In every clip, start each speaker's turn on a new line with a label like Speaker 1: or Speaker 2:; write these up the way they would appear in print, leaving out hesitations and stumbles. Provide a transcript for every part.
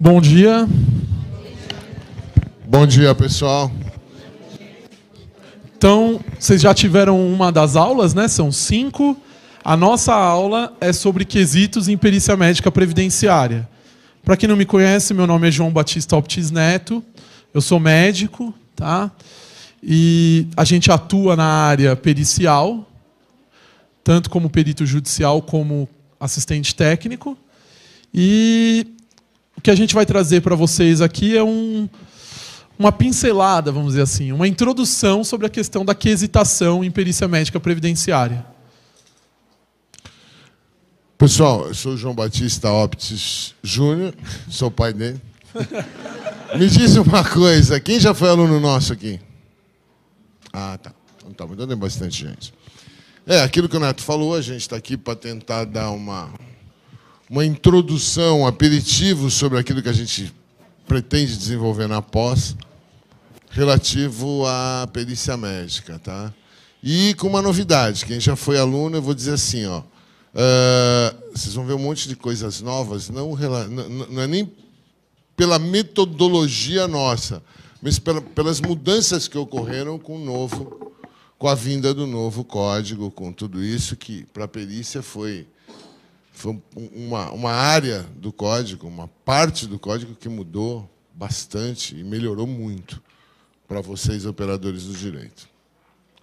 Speaker 1: Bom dia.
Speaker 2: Bom dia, pessoal.
Speaker 1: Então, vocês já tiveram uma das aulas, né? São 5. A nossa aula é sobre quesitos em perícia médica previdenciária. Para quem não me conhece, meu nome é João Batista Optis Neto. Eu sou médico, tá? E a gente atua na área pericial, tanto como perito judicial como assistente técnico. E o que a gente vai trazer para vocês aqui é uma pincelada, vamos dizer assim, uma introdução sobre a questão da quesitação em perícia médica previdenciária.
Speaker 2: Pessoal, eu sou o João Batista Optis Júnior, sou o pai dele. Me diz uma coisa, quem já foi aluno nosso aqui? Ah, tá. Então tem bastante gente. Aquilo que o Neto falou, a gente está aqui para tentar dar uma introdução, um aperitivo sobre aquilo que a gente pretende desenvolver na pós, relativo à perícia médica, tá? E com uma novidade, quem já foi aluno, eu vou dizer assim, ó, vocês vão ver um monte de coisas novas, não é nem pela metodologia nossa, mas pelas mudanças que ocorreram com a vinda do novo código, com tudo isso que para a perícia foi uma área do código, uma parte do código que mudou bastante e melhorou muito para vocês, operadores do direito.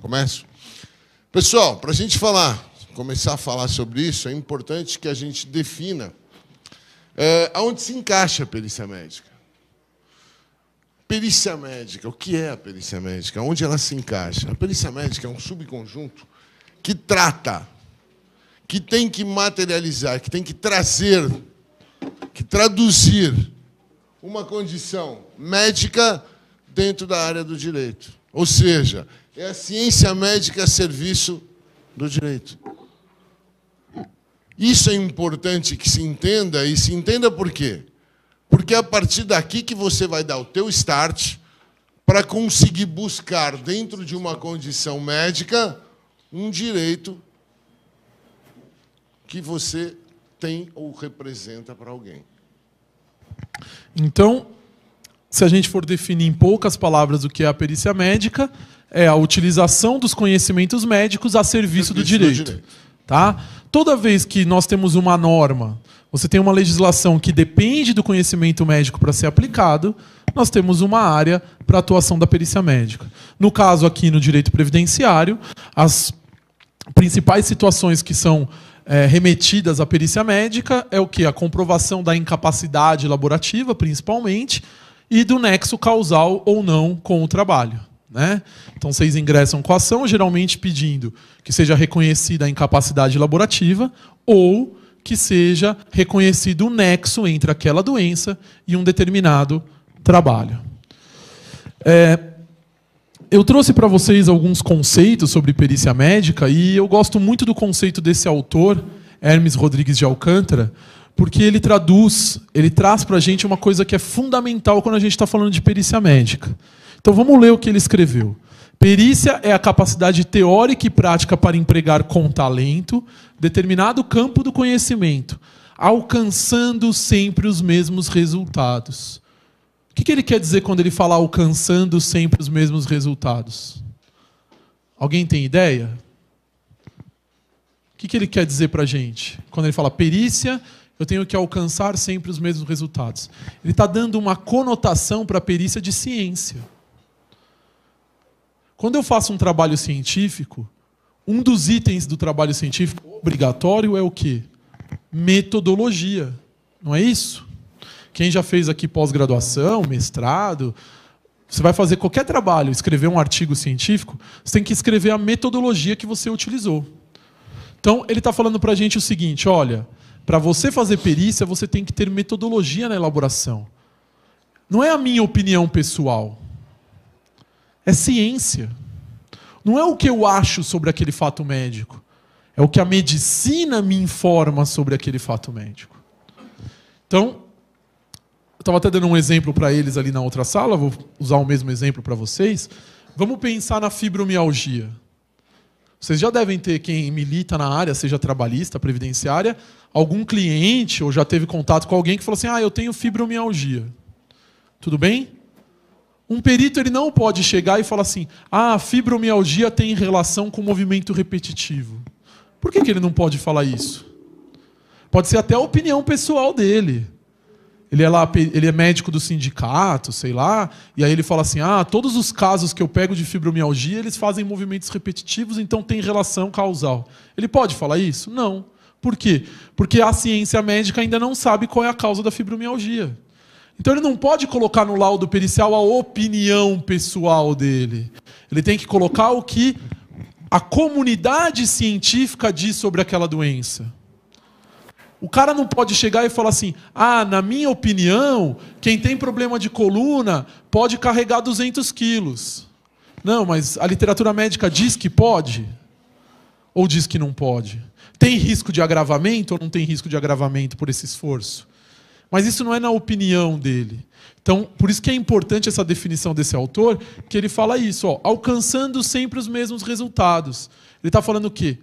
Speaker 2: Começo? Pessoal, para a gente começar a falar sobre isso, é importante que a gente defina aonde se encaixa a perícia médica. Perícia médica, o que é a perícia médica? Onde ela se encaixa? A perícia médica é um subconjunto que trata, que tem que materializar, que tem que trazer, que traduzir uma condição médica dentro da área do direito. Ou seja, é a ciência médica a serviço do direito. Isso é importante que se entenda, e se entenda por quê? Porque é a partir daqui que você vai dar o teu start para conseguir buscar, dentro de uma condição médica, um direito que você tem ou representa para alguém.
Speaker 1: Então, se a gente for definir em poucas palavras o que é a perícia médica, é a utilização dos conhecimentos médicos a serviço do direito. Tá? Toda vez que nós temos uma norma, você tem uma legislação que depende do conhecimento médico para ser aplicado, nós temos uma área para atuação da perícia médica. No caso aqui no direito previdenciário, as principais situações que são remetidas à perícia médica é o quê? A comprovação da incapacidade laborativa, principalmente, e do nexo causal ou não com o trabalho. Né? Então, vocês ingressam com a ação, geralmente pedindo que seja reconhecida a incapacidade laborativa ou que seja reconhecido o nexo entre aquela doença e um determinado trabalho. Eu trouxe para vocês alguns conceitos sobre perícia médica e eu gosto muito do conceito desse autor, Hermes Rodrigues de Alcântara, porque ele traz para a gente uma coisa que é fundamental quando a gente está falando de perícia médica. Então vamos ler o que ele escreveu. Perícia é a capacidade teórica e prática para empregar com talento determinado campo do conhecimento, alcançando sempre os mesmos resultados. O que ele quer dizer quando ele fala alcançando sempre os mesmos resultados? Alguém tem ideia? O que ele quer dizer para a gente? Quando ele fala perícia, eu tenho que alcançar sempre os mesmos resultados. Ele está dando uma conotação para a perícia de ciência. Quando eu faço um trabalho científico, um dos itens do trabalho científico obrigatório é o quê? Metodologia. Não é isso? Quem já fez aqui pós-graduação, mestrado, você vai fazer qualquer trabalho, escrever um artigo científico, você tem que escrever a metodologia que você utilizou. Então, ele está falando para a gente o seguinte, olha, para você fazer perícia, você tem que ter metodologia na elaboração. Não é a minha opinião pessoal. É ciência. Não é o que eu acho sobre aquele fato médico. É o que a medicina me informa sobre aquele fato médico. Então, eu estava até dando um exemplo para eles ali na outra sala, vou usar o mesmo exemplo para vocês. Vamos pensar na fibromialgia. Vocês já devem ter, quem milita na área, seja trabalhista, previdenciária, algum cliente ou já teve contato com alguém que falou assim, eu tenho fibromialgia. Tudo bem? Um perito ele não pode chegar e falar assim, a fibromialgia tem relação com movimento repetitivo. Por que ele não pode falar isso? Pode ser até a opinião pessoal dele. Ele é médico do sindicato, sei lá, e aí ele fala assim, todos os casos que eu pego de fibromialgia, eles fazem movimentos repetitivos, então tem relação causal. Ele pode falar isso? Não. Por quê? Porque a ciência médica ainda não sabe qual é a causa da fibromialgia. Então ele não pode colocar no laudo pericial a opinião pessoal dele. Ele tem que colocar o que a comunidade científica diz sobre aquela doença. O cara não pode chegar e falar assim, na minha opinião, quem tem problema de coluna pode carregar 200 quilos. Não, mas a literatura médica diz que pode? Ou diz que não pode? Tem risco de agravamento ou não tem risco de agravamento por esse esforço? Mas isso não é na opinião dele. Então, por isso que é importante essa definição desse autor, que ele fala isso, alcançando sempre os mesmos resultados. Ele está falando o quê?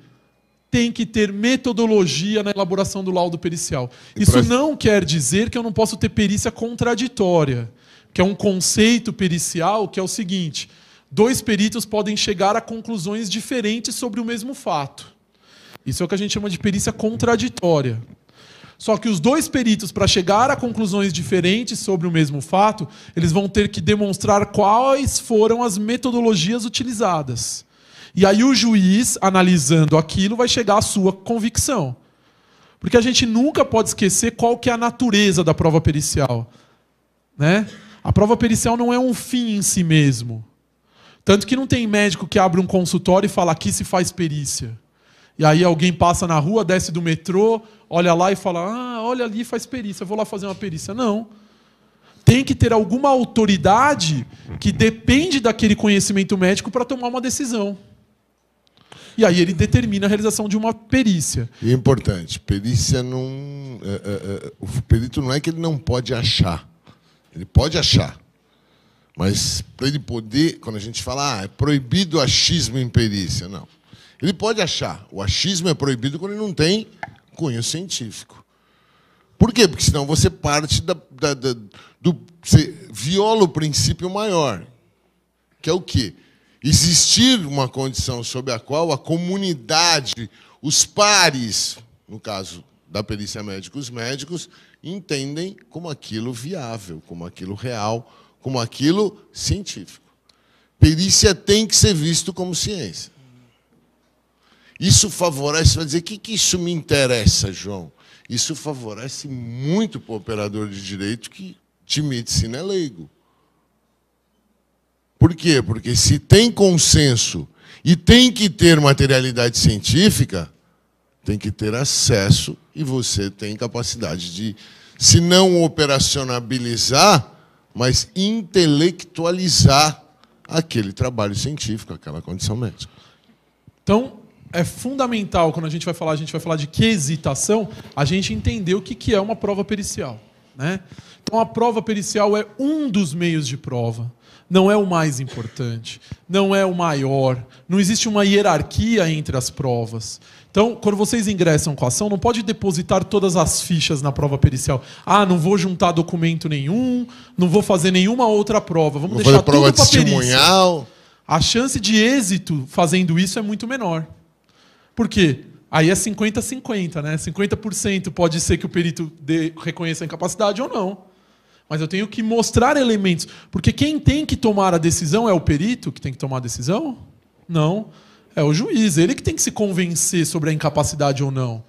Speaker 1: Tem que ter metodologia na elaboração do laudo pericial. Isso não quer dizer que eu não posso ter perícia contraditória, que é um conceito pericial que é o seguinte, 2 peritos podem chegar a conclusões diferentes sobre o mesmo fato. Isso é o que a gente chama de perícia contraditória. Só que os 2 peritos, para chegar a conclusões diferentes sobre o mesmo fato, eles vão ter que demonstrar quais foram as metodologias utilizadas. E aí o juiz, analisando aquilo, vai chegar à sua convicção. Porque a gente nunca pode esquecer qual que é a natureza da prova pericial. Né? A prova pericial não é um fim em si mesmo. Tanto que não tem médico que abre um consultório e fala, aqui se faz perícia. E aí alguém passa na rua, desce do metrô, olha lá e fala, olha ali, faz perícia, vou lá fazer uma perícia. Não. Tem que ter alguma autoridade que depende daquele conhecimento médico para tomar uma decisão. E aí ele determina a realização de uma perícia.
Speaker 2: E é importante, perícia não... o perito não é que ele não pode achar. Ele pode achar. Mas para ele poder, quando a gente fala, é proibido o achismo em perícia, não. Ele pode achar. O achismo é proibido quando ele não tem cunho científico. Por quê? Porque senão você parte você viola o princípio maior, que é o quê? Existir uma condição sob a qual a comunidade, os pares, no caso da perícia médica, os médicos, entendem como aquilo viável, como aquilo real, como aquilo científico. Perícia tem que ser visto como ciência. Isso favorece, vai dizer, o que isso me interessa, João? Isso favorece muito para o operador de direito que de medicina é leigo. Por quê? Porque se tem consenso e tem que ter materialidade científica, tem que ter acesso e você tem capacidade de, se não operacionalizar, mas intelectualizar aquele trabalho científico, aquela condição médica.
Speaker 1: Então, é fundamental, quando a gente vai falar de quesitação, a gente entender o que é uma prova pericial. Né? Então, a prova pericial é um dos meios de prova. Não é o mais importante, não é o maior, não existe uma hierarquia entre as provas. Então, quando vocês ingressam com a ação, não pode depositar todas as fichas na prova pericial. Não vou juntar documento nenhum, não vou fazer nenhuma outra prova. Vamos deixar tudo para perícia. A chance de êxito fazendo isso é muito menor. Por quê? Aí é 50-50, né? 50% pode ser que o perito reconheça a incapacidade ou não. Mas eu tenho que mostrar elementos. Porque quem tem que tomar a decisão é o perito que tem que tomar a decisão? Não. É o juiz. Ele que tem que se convencer sobre a incapacidade ou não.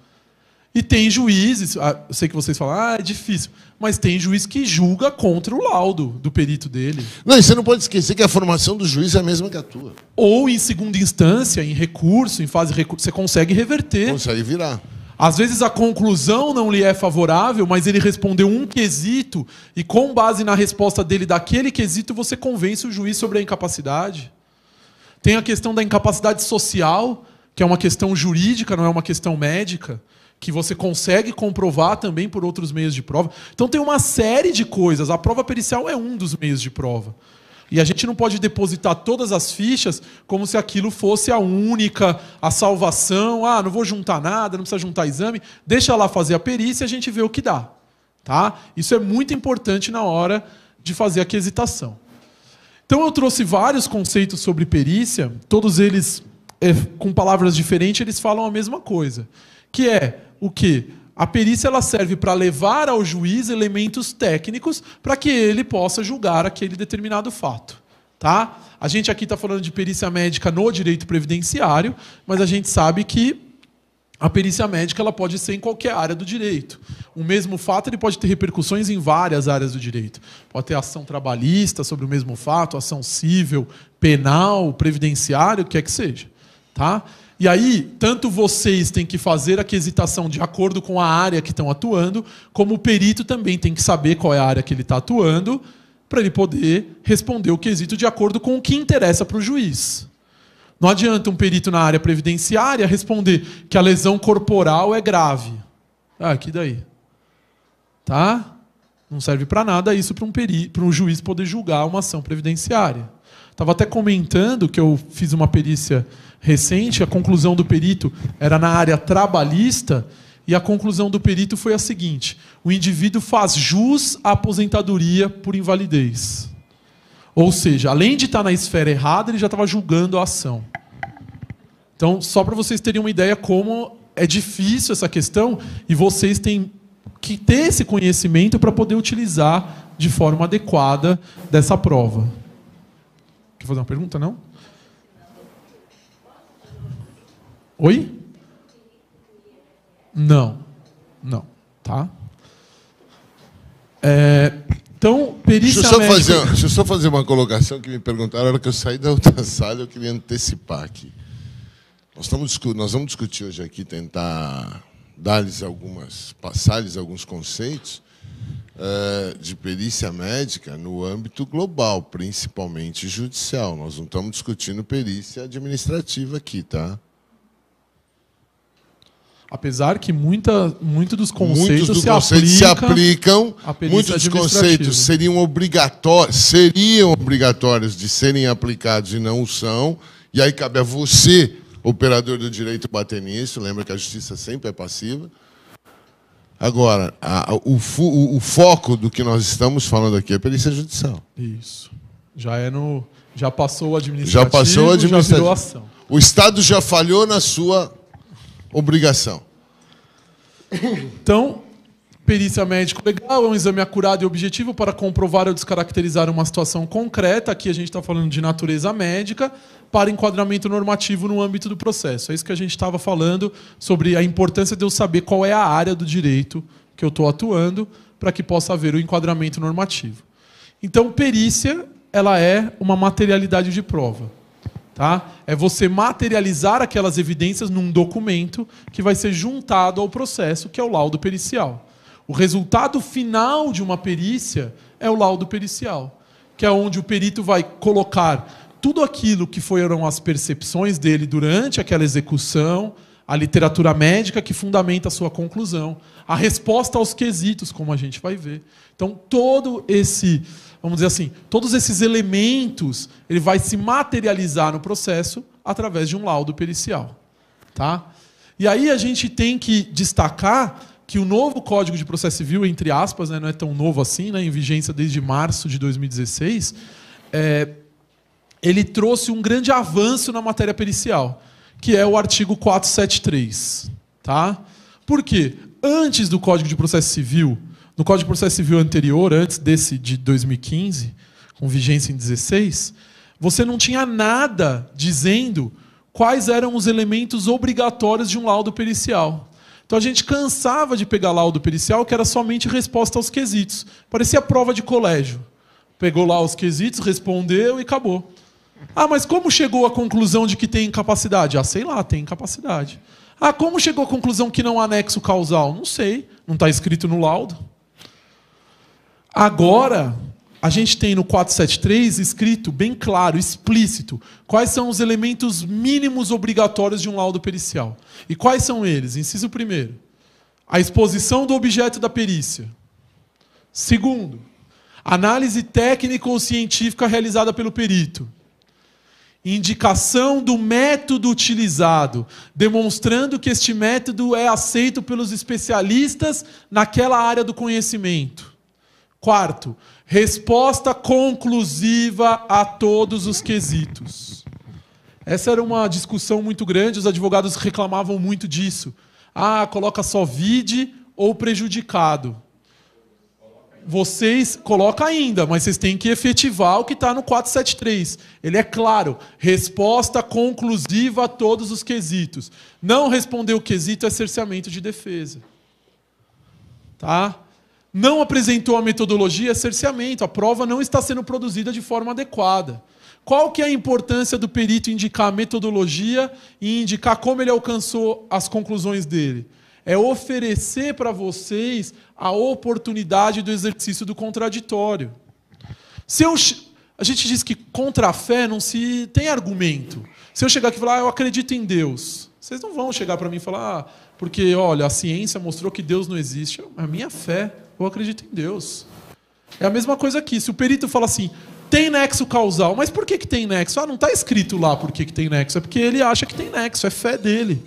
Speaker 1: E tem juízes... eu sei que vocês falam, é difícil. Mas tem juiz que julga contra o laudo do perito dele.
Speaker 2: Não, e você não pode esquecer que a formação do juiz é a mesma que a tua.
Speaker 1: Ou em segunda instância, em recurso, em fase de recurso, você consegue reverter.
Speaker 2: Consegue virar.
Speaker 1: Às vezes a conclusão não lhe é favorável, mas ele respondeu um quesito e com base na resposta dele daquele quesito você convence o juiz sobre a incapacidade. Tem a questão da incapacidade social, que é uma questão jurídica, não é uma questão médica, que você consegue comprovar também por outros meios de prova. Então tem uma série de coisas. A prova pericial é um dos meios de prova. E a gente não pode depositar todas as fichas como se aquilo fosse a única, a salvação. Ah, não vou juntar nada, não precisa juntar exame. Deixa lá fazer a perícia e a gente vê o que dá. Tá? Isso é muito importante na hora de fazer a quesitação. Então eu trouxe vários conceitos sobre perícia, todos eles com palavras diferentes, eles falam a mesma coisa. Que é o quê? A perícia ela serve para levar ao juiz elementos técnicos para que ele possa julgar aquele determinado fato. Tá? A gente aqui está falando de perícia médica no direito previdenciário, mas a gente sabe que a perícia médica ela pode ser em qualquer área do direito. O mesmo fato ele pode ter repercussões em várias áreas do direito. Pode ter ação trabalhista sobre o mesmo fato, ação civil, penal, previdenciário, o que é que seja. Tá? E aí, tanto vocês têm que fazer a quesitação de acordo com a área que estão atuando, como o perito também tem que saber qual é a área que ele está atuando, para ele poder responder o quesito de acordo com o que interessa para o juiz. Não adianta um perito na área previdenciária responder que a lesão corporal é grave. Ah, que daí? Tá? Não serve para nada isso para um juiz poder julgar uma ação previdenciária. Estava até comentando que eu fiz uma perícia recente, a conclusão do perito era na área trabalhista, e a conclusão do perito foi a seguinte: o indivíduo faz jus à aposentadoria por invalidez. Ou seja, além de estar na esfera errada, ele já estava julgando a ação. Então, só para vocês terem uma ideia como é difícil essa questão, e vocês têm que ter esse conhecimento para poder utilizar de forma adequada dessa prova. Quer fazer uma pergunta, não? Oi? Não. Não. Tá? Então, perícia médica...
Speaker 2: Deixa eu só fazer uma colocação que me perguntaram na hora que eu saí da outra sala, eu queria antecipar aqui. Nós vamos discutir hoje aqui, tentar passar-lhes alguns conceitos de perícia médica no âmbito global, principalmente judicial. Nós não estamos discutindo perícia administrativa aqui, tá?
Speaker 1: Apesar que muitos dos conceitos
Speaker 2: se aplicam, muitos conceitos seriam obrigatórios de serem aplicados e não o são, e aí cabe a você, operador do direito, bater nisso. Lembra que a justiça sempre é passiva. Agora, o foco do que nós estamos falando aqui é perícia judicial.
Speaker 1: Isso. Já passou o administrativo, já virou ação.
Speaker 2: O Estado já falhou na sua obrigação.
Speaker 1: Então, perícia médico-legal é um exame acurado e objetivo para comprovar ou descaracterizar uma situação concreta. Aqui a gente está falando de natureza médica, para enquadramento normativo no âmbito do processo. É isso que a gente estava falando sobre a importância de eu saber qual é a área do direito que eu estou atuando para que possa haver o enquadramento normativo. Então, perícia ela é uma materialidade de prova. Tá? É você materializar aquelas evidências num documento que vai ser juntado ao processo, que é o laudo pericial. O resultado final de uma perícia é o laudo pericial, que é onde o perito vai colocar tudo aquilo que foram as percepções dele durante aquela execução, a literatura médica que fundamenta a sua conclusão, a resposta aos quesitos, como a gente vai ver. Então, vamos dizer assim, todos esses elementos, ele vai se materializar no processo através de um laudo pericial. Tá? E aí a gente tem que destacar que o novo Código de Processo Civil, entre aspas, né, não é tão novo assim, né, em vigência desde março de 2016, ele trouxe um grande avanço na matéria pericial, que é o artigo 473. Tá? Por quê? Antes do Código de Processo Civil, no Código de Processo Civil anterior, antes desse de 2015, com vigência em 16, você não tinha nada dizendo quais eram os elementos obrigatórios de um laudo pericial. Então a gente cansava de pegar laudo pericial que era somente resposta aos quesitos. Parecia prova de colégio. Pegou lá os quesitos, respondeu e acabou. Ah, mas como chegou à conclusão de que tem incapacidade? Ah, sei lá, tem incapacidade. Ah, como chegou à conclusão que não há nexo causal? Não sei, não está escrito no laudo. Agora, a gente tem no 473 escrito bem claro, explícito, quais são os elementos mínimos obrigatórios de um laudo pericial. E quais são eles? Inciso 1º, a exposição do objeto da perícia. 2º, Análise técnica ou científica realizada pelo perito. Indicação do método utilizado, demonstrando que este método é aceito pelos especialistas naquela área do conhecimento. Quarto, resposta conclusiva a todos os quesitos. Essa era uma discussão muito grande, os advogados reclamavam muito disso. Ah, coloca só vide ou prejudicado. Vocês colocam ainda, mas vocês têm que efetivar o que está no 473. Ele é claro, resposta conclusiva a todos os quesitos. Não responder o quesito é cerceamento de defesa. Tá? Não apresentou a metodologia é cerceamento. A prova não está sendo produzida de forma adequada. Qual que é a importância do perito indicar a metodologia e indicar como ele alcançou as conclusões dele? É oferecer para vocês a oportunidade do exercício do contraditório. A gente diz que contra a fé não se tem argumento. Se eu chegar aqui e falar, eu acredito em Deus, vocês não vão chegar para mim e falar, porque, olha, a ciência mostrou que Deus não existe. É a minha fé, eu acredito em Deus. É a mesma coisa aqui. Se o perito fala assim, tem nexo causal, mas por que tem nexo? Ah, não está escrito lá por que tem nexo. É porque ele acha que tem nexo, é fé dele.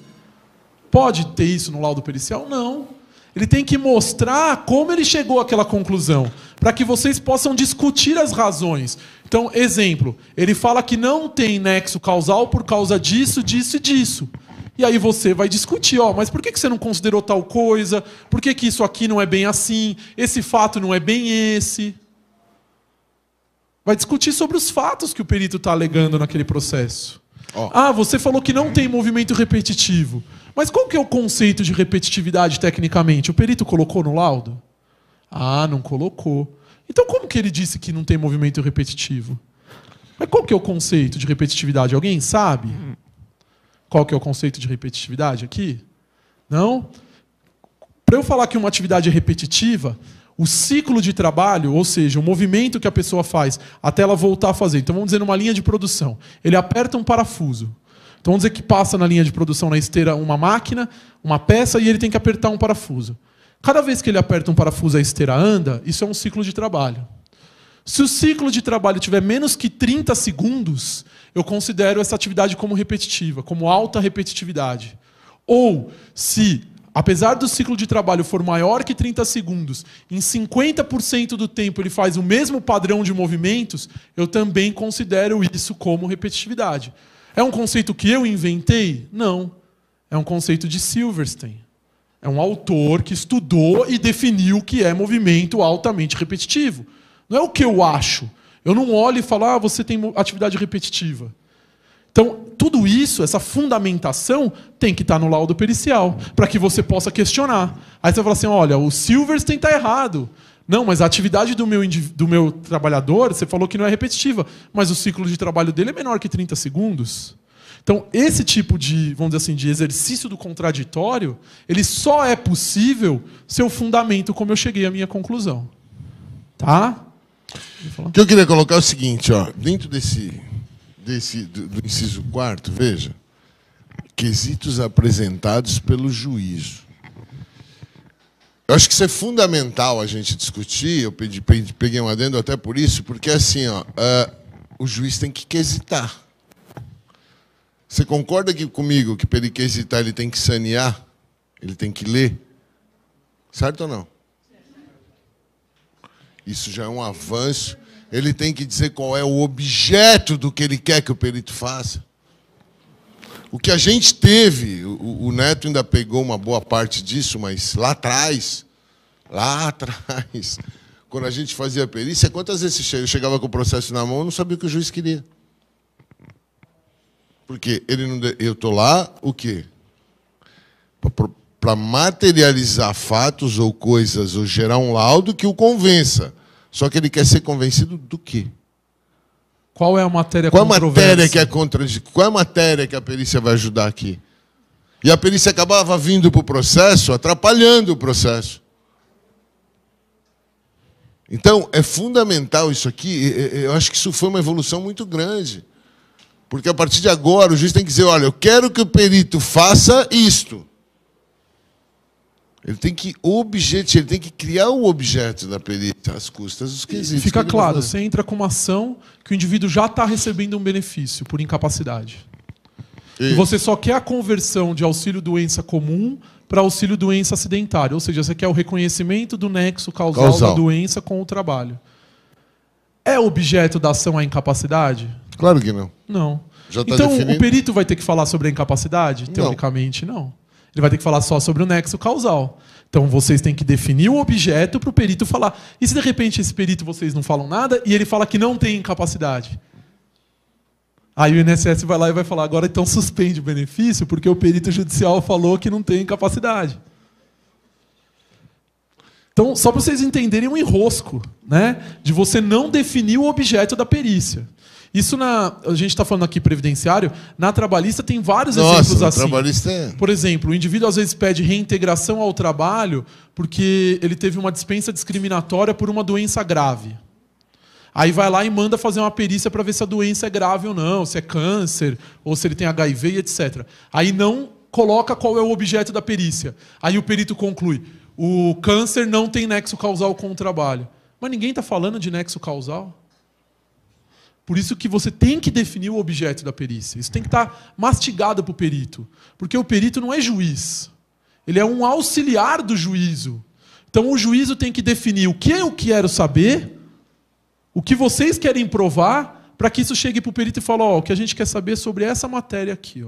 Speaker 1: Pode ter isso no laudo pericial? Não. Ele tem que mostrar como ele chegou àquela conclusão, para que vocês possam discutir as razões. Então, exemplo, ele fala que não tem nexo causal por causa disso, disso e disso. E aí você vai discutir, mas por que você não considerou tal coisa? Por que isso aqui não é bem assim? Esse fato não é bem esse? Vai discutir sobre os fatos que o perito está alegando naquele processo. Ah, você falou que não tem movimento repetitivo. Mas qual que é o conceito de repetitividade tecnicamente? O perito colocou no laudo? Ah, não colocou. Então como que ele disse que não tem movimento repetitivo? Mas qual que é o conceito de repetitividade? Alguém sabe? Qual que é o conceito de repetitividade aqui? Não? Para eu falar que uma atividade é repetitiva, o ciclo de trabalho, ou seja, o movimento que a pessoa faz até ela voltar a fazer. Então vamos dizer numa linha de produção. Ele aperta um parafuso. Então vamos dizer que passa na linha de produção, na esteira, uma máquina, uma peça, e ele tem que apertar um parafuso. Cada vez que ele aperta um parafuso e a esteira anda, isso é um ciclo de trabalho. Se o ciclo de trabalho tiver menos que 30 segundos, eu considero essa atividade como repetitiva, como alta repetitividade. Ou, se, apesar do ciclo de trabalho for maior que 30 segundos, em 50% do tempo ele faz o mesmo padrão de movimentos, eu também considero isso como repetitividade. É um conceito que eu inventei? Não. É um conceito de Silverstein. É um autor que estudou e definiu o que é movimento altamente repetitivo. Não é o que eu acho. Eu não olho e falo, você tem atividade repetitiva. Então, tudo isso, essa fundamentação, tem que estar no laudo pericial, para que você possa questionar. Aí você vai falar assim, olha, o Silverstein está errado. Não, mas a atividade do meu trabalhador, você falou que não é repetitiva, mas o ciclo de trabalho dele é menor que 30 segundos. Então, esse tipo de, vamos dizer assim, de exercício do contraditório, ele só é possível se eu fundamento como eu cheguei à minha conclusão. Tá?
Speaker 2: O que eu queria colocar é o seguinte, dentro do inciso 4º, veja, quesitos apresentados pelo juízo. Eu acho que isso é fundamental a gente discutir, eu peguei um adendo até por isso, porque assim, o juiz tem que quesitar. Você concorda comigo que para ele quesitar ele tem que sanear? Ele tem que ler? Certo ou não? Isso já é um avanço. Ele tem que dizer qual é o objeto do que ele quer que o perito faça. O que a gente teve, o Neto ainda pegou uma boa parte disso, mas lá atrás, quando a gente fazia perícia, quantas vezes eu chegava com o processo na mão e não sabia o que o juiz queria? Porque eu estou lá, o quê? Para materializar fatos ou coisas, ou gerar um laudo que o convença. Só que ele quer ser convencido do quê?
Speaker 1: Qual é a matéria
Speaker 2: controversa? Qual é a matéria que a perícia vai ajudar aqui? E a perícia acabava vindo para o processo, atrapalhando o processo. Então, é fundamental isso aqui. Eu acho que isso foi uma evolução muito grande. Porque a partir de agora o juiz tem que dizer, olha, eu quero que o perito faça isto. Ele tem que criar o objeto da perícia, às custas dos quesitos.
Speaker 1: Fica claro, você entra com uma ação que o indivíduo já está recebendo um benefício por incapacidade. E você só quer a conversão de auxílio-doença comum para auxílio-doença acidentário. Ou seja, você quer o reconhecimento do nexo causal da doença com o trabalho. É objeto da ação a incapacidade?
Speaker 2: Claro que não.
Speaker 1: Não.
Speaker 2: Já tá
Speaker 1: então,
Speaker 2: definido?
Speaker 1: o perito vai ter que falar sobre a incapacidade? Teoricamente, não. Ele vai ter que falar só sobre o nexo causal. Então, vocês têm que definir o objeto para o perito falar. E se, de repente, esse perito vocês não falam nada e ele fala que não tem incapacidade? Aí o INSS vai lá e vai falar, agora então suspende o benefício porque o perito judicial falou que não tem incapacidade. Então, só para vocês entenderem um enrosco, né, de você não definir o objeto da perícia. Isso a gente está falando aqui previdenciário, na trabalhista tem vários exemplos assim.
Speaker 2: Trabalhista
Speaker 1: Por exemplo, o indivíduo às vezes pede reintegração ao trabalho porque ele teve uma dispensa discriminatória por uma doença grave. Aí vai lá e manda fazer uma perícia para ver se a doença é grave ou não, se é câncer, ou se ele tem HIV e etc. Aí não coloca qual é o objeto da perícia. Aí o perito conclui, o câncer não tem nexo causal com o trabalho. Mas ninguém está falando de nexo causal. Por isso que você tem que definir o objeto da perícia. Isso tem que estar mastigado para o perito. Porque o perito não é juiz. Ele é um auxiliar do juízo. Então o juízo tem que definir o que eu quero saber, o que vocês querem provar, para que isso chegue para o perito e fale, o que a gente quer saber sobre essa matéria aqui.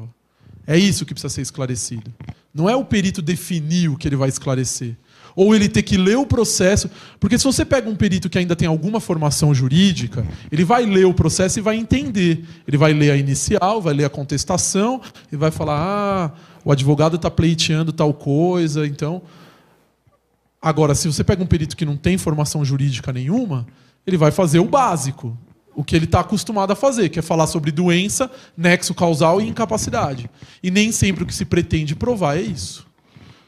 Speaker 1: É isso que precisa ser esclarecido. Não é o perito definir o que ele vai esclarecer. Ou ele ter que ler o processo. Porque se você pega um perito que ainda tem alguma formação jurídica, ele vai ler o processo e vai entender. Ele vai ler a inicial, vai ler a contestação, e vai falar, o advogado está pleiteando tal coisa. Então, agora, se você pega um perito que não tem formação jurídica nenhuma, ele vai fazer o básico. O que ele está acostumado a fazer, que é falar sobre doença, nexo causal e incapacidade. E nem sempre o que se pretende provar é isso.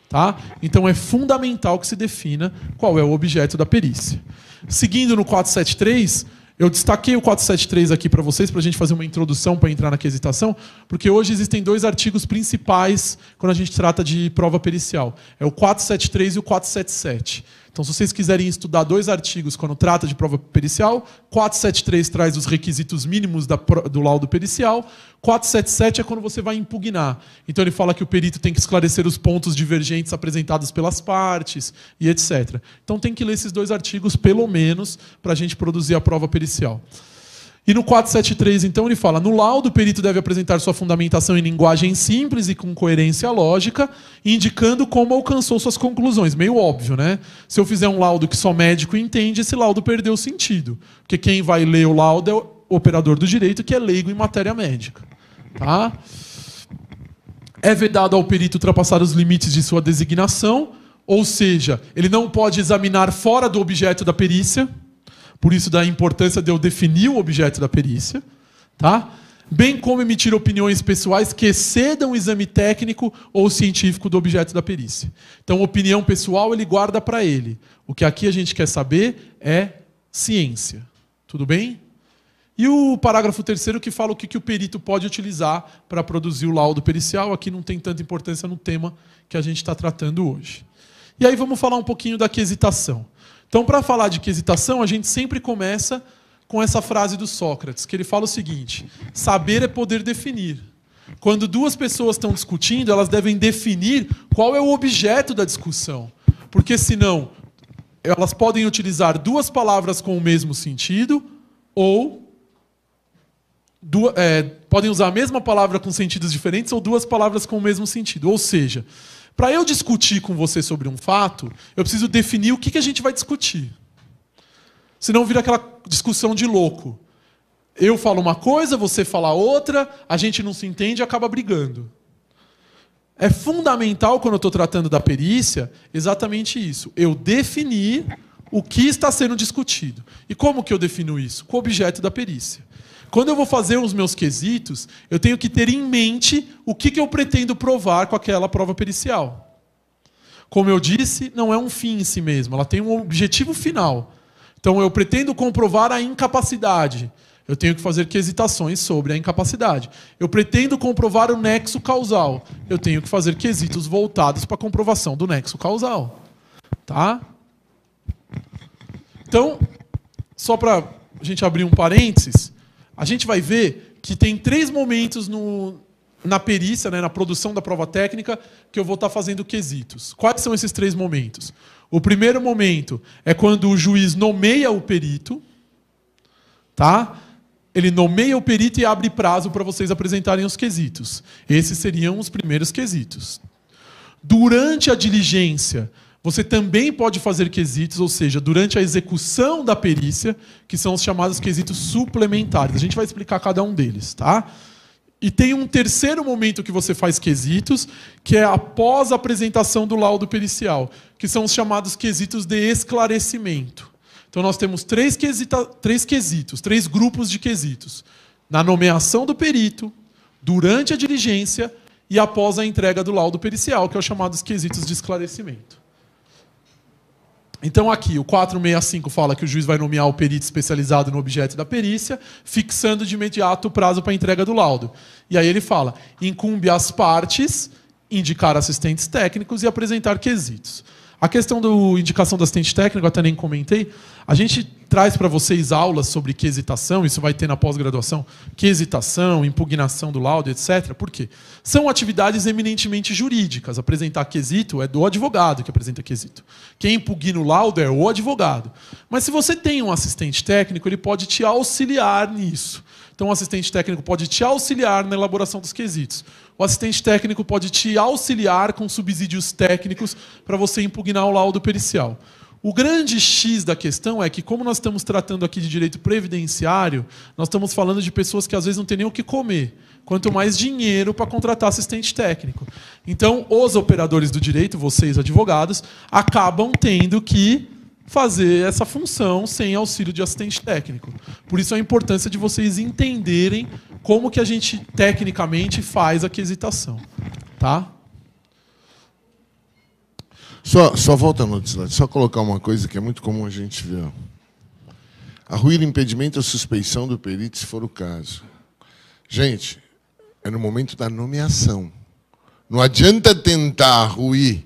Speaker 1: Tá? Então é fundamental que se defina qual é o objeto da perícia. Seguindo no 473, eu destaquei o 473 aqui para vocês, para a gente fazer uma introdução para entrar na quesitação, porque hoje existem dois artigos principais quando a gente trata de prova pericial. É o 473 e o 477. Então, se vocês quiserem estudar dois artigos quando trata de prova pericial, 473 traz os requisitos mínimos do laudo pericial, 477 é quando você vai impugnar. Então, ele fala que o perito tem que esclarecer os pontos divergentes apresentados pelas partes e etc. Então, tem que ler esses dois artigos, pelo menos, para a gente produzir a prova pericial. E no 473, então, ele fala, no laudo, o perito deve apresentar sua fundamentação em linguagem simples e com coerência lógica, indicando como alcançou suas conclusões. Meio óbvio, né? Se eu fizer um laudo que só médico entende, esse laudo perdeu o sentido. Porque quem vai ler o laudo é o operador do direito, que é leigo em matéria médica. Tá? É vedado ao perito ultrapassar os limites de sua designação, ou seja, ele não pode examinar fora do objeto da perícia. Por isso da importância de eu definir o objeto da perícia, tá? Bem como emitir opiniões pessoais que excedam o exame técnico ou científico do objeto da perícia. Então, opinião pessoal ele guarda para ele. O que aqui a gente quer saber é ciência. Tudo bem? E o parágrafo 3º que fala o que o perito pode utilizar para produzir o laudo pericial. Aqui não tem tanta importância no tema que a gente está tratando hoje. E aí vamos falar um pouquinho da quesitação. Então, para falar de quesitação, a gente sempre começa com essa frase do Sócrates, que ele fala o seguinte, saber é poder definir. Quando duas pessoas estão discutindo, elas devem definir qual é o objeto da discussão. Porque, senão, elas podem utilizar duas palavras com o mesmo sentido ou podem usar a mesma palavra com sentidos diferentes ou duas palavras com o mesmo sentido. Ou seja, para eu discutir com você sobre um fato, eu preciso definir o que a gente vai discutir. Senão vira aquela discussão de louco. Eu falo uma coisa, você fala outra, a gente não se entende e acaba brigando. É fundamental, quando eu estou tratando da perícia, exatamente isso. Eu definir o que está sendo discutido. E como que eu defino isso? Com o objeto da perícia. Quando eu vou fazer os meus quesitos, eu tenho que ter em mente o que eu pretendo provar com aquela prova pericial. Como eu disse, não é um fim em si mesmo, ela tem um objetivo final. Então eu pretendo comprovar a incapacidade. Eu tenho que fazer quesitações sobre a incapacidade. Eu pretendo comprovar o nexo causal. Eu tenho que fazer quesitos voltados para a comprovação do nexo causal. Tá? Então, só para a gente abrir um parênteses, a gente vai ver que tem 3 momentos na perícia, né, na produção da prova técnica, que eu vou estar fazendo quesitos. Quais são esses 3 momentos? O primeiro momento é quando o juiz nomeia o perito. Tá? Ele nomeia o perito e abre prazo para vocês apresentarem os quesitos. Esses seriam os primeiros quesitos. Durante a diligência, você também pode fazer quesitos, ou seja, durante a execução da perícia, que são os chamados quesitos suplementares. A gente vai explicar cada um deles, tá? E tem um terceiro momento que você faz quesitos, que é após a apresentação do laudo pericial, que são os chamados quesitos de esclarecimento. Então nós temos 3 quesitos, 3 grupos de quesitos. Na nomeação do perito, durante a diligência e após a entrega do laudo pericial, que é os chamados quesitos de esclarecimento. Então aqui, o 465 fala que o juiz vai nomear o perito especializado no objeto da perícia, fixando de imediato o prazo para a entrega do laudo. E aí ele fala, incumbe às partes indicar assistentes técnicos e apresentar quesitos. A questão da indicação do assistente técnico, eu até nem comentei, a gente traz para vocês aulas sobre quesitação, isso vai ter na pós-graduação, quesitação, impugnação do laudo, etc. Por quê? São atividades eminentemente jurídicas. Apresentar quesito é do advogado que apresenta quesito. Quem impugna o laudo é o advogado. Mas se você tem um assistente técnico, ele pode te auxiliar nisso. Então, o assistente técnico pode te auxiliar na elaboração dos quesitos. O assistente técnico pode te auxiliar com subsídios técnicos para você impugnar o laudo pericial. O grande X da questão é que, como nós estamos tratando aqui de direito previdenciário, nós estamos falando de pessoas que às vezes não têm nem o que comer, quanto mais dinheiro para contratar assistente técnico. Então, os operadores do direito, vocês advogados, acabam tendo que fazer essa função sem auxílio de assistente técnico. Por isso a importância de vocês entenderem como que a gente tecnicamente faz a quesitação. Tá?
Speaker 2: Só volta no slide, só colocar uma coisa que é muito comum a gente ver. Arruir impedimento ou suspeição do perito, se for o caso. Gente, é no momento da nomeação. Não adianta tentar arruir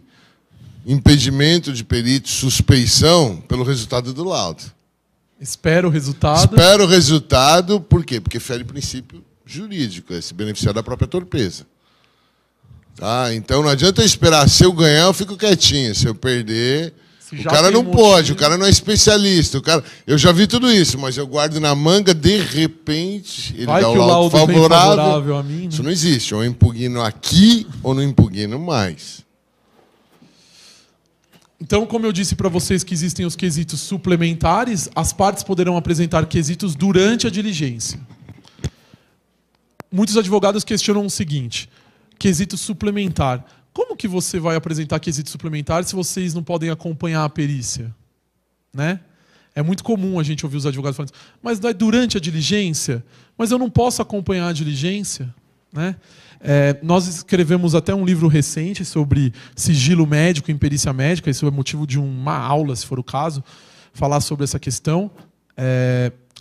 Speaker 2: impedimento de perito, suspeição, pelo resultado do laudo.
Speaker 1: Espera o resultado.
Speaker 2: Espera o resultado, por quê? Porque fere princípio jurídico, é se beneficiar da própria torpeza. Tá? Então não adianta eu esperar, se eu ganhar eu fico quietinho, se eu perder... O cara não pode, o cara não é especialista. Eu já vi tudo isso, mas eu guardo na manga, de repente, ele dá o laudo favorável
Speaker 1: a mim, né?
Speaker 2: Isso não existe, ou eu impugno aqui ou não impugno mais.
Speaker 1: Então, como eu disse para vocês que existem os quesitos suplementares, as partes poderão apresentar quesitos durante a diligência. Muitos advogados questionam o seguinte: quesito suplementar. Como que você vai apresentar quesito suplementar se vocês não podem acompanhar a perícia? Né? É muito comum a gente ouvir os advogados falando, mas não é durante a diligência? Mas eu não posso acompanhar a diligência? Né? Nós escrevemos até um livro recente sobre sigilo médico em perícia médica, isso é motivo de uma aula, se for o caso, falar sobre essa questão.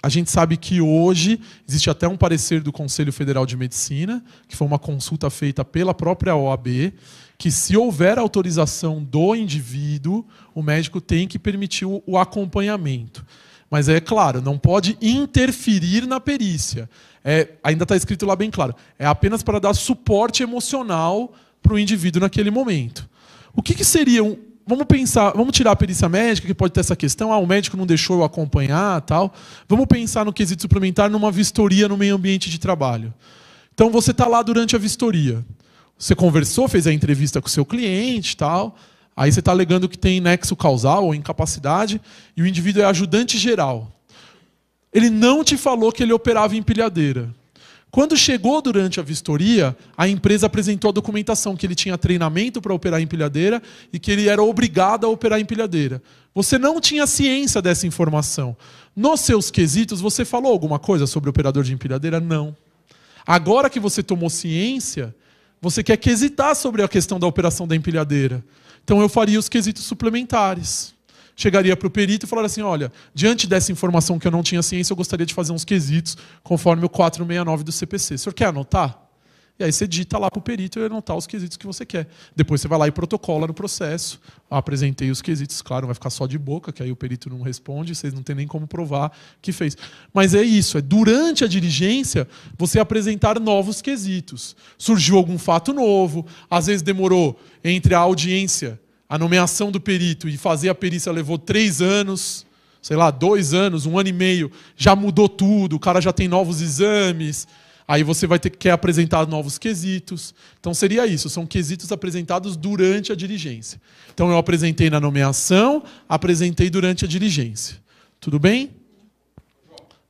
Speaker 1: A gente sabe que hoje existe até um parecer do Conselho Federal de Medicina, que foi uma consulta feita pela própria OAB, que se houver autorização do indivíduo, o médico tem que permitir o acompanhamento. Mas é claro, não pode interferir na perícia. Ainda está escrito lá bem claro. É apenas para dar suporte emocional para o indivíduo naquele momento. O que seria um... Vamos tirar a perícia médica, que pode ter essa questão, o médico não deixou eu acompanhar, tal. Vamos pensar no quesito suplementar numa vistoria no meio ambiente de trabalho. Então você está lá durante a vistoria. Você conversou, fez a entrevista com o seu cliente, tal. Aí você está alegando que tem nexo causal ou incapacidade e o indivíduo é ajudante geral. Ele não te falou que ele operava empilhadeira. Quando chegou durante a vistoria, a empresa apresentou a documentação que ele tinha treinamento para operar empilhadeira e que ele era obrigado a operar empilhadeira. Você não tinha ciência dessa informação. Nos seus quesitos, você falou alguma coisa sobre o operador de empilhadeira? Não. Agora que você tomou ciência, você quer quesitar sobre a questão da operação da empilhadeira. Então eu faria os quesitos suplementares. chegaria para o perito e falaria assim, olha, diante dessa informação que eu não tinha ciência, eu gostaria de fazer uns quesitos conforme o 469 do CPC. O senhor quer anotar? E aí você digita lá para o perito e anotar os quesitos que você quer. Depois você vai lá e protocola no processo. Apresentei os quesitos, claro, não vai ficar só de boca, que aí o perito não responde, vocês não tem nem como provar que fez. Mas é isso, é durante a diligência você apresentar novos quesitos. Surgiu algum fato novo, às vezes demorou entre a audiência, a nomeação do perito e fazer a perícia levou 3 anos, sei lá, 2 anos, 1 ano e meio, já mudou tudo, o cara já tem novos exames. Aí você vai ter que apresentar novos quesitos. Então seria isso, são quesitos apresentados durante a diligência. Então eu apresentei na nomeação, apresentei durante a diligência. Tudo bem?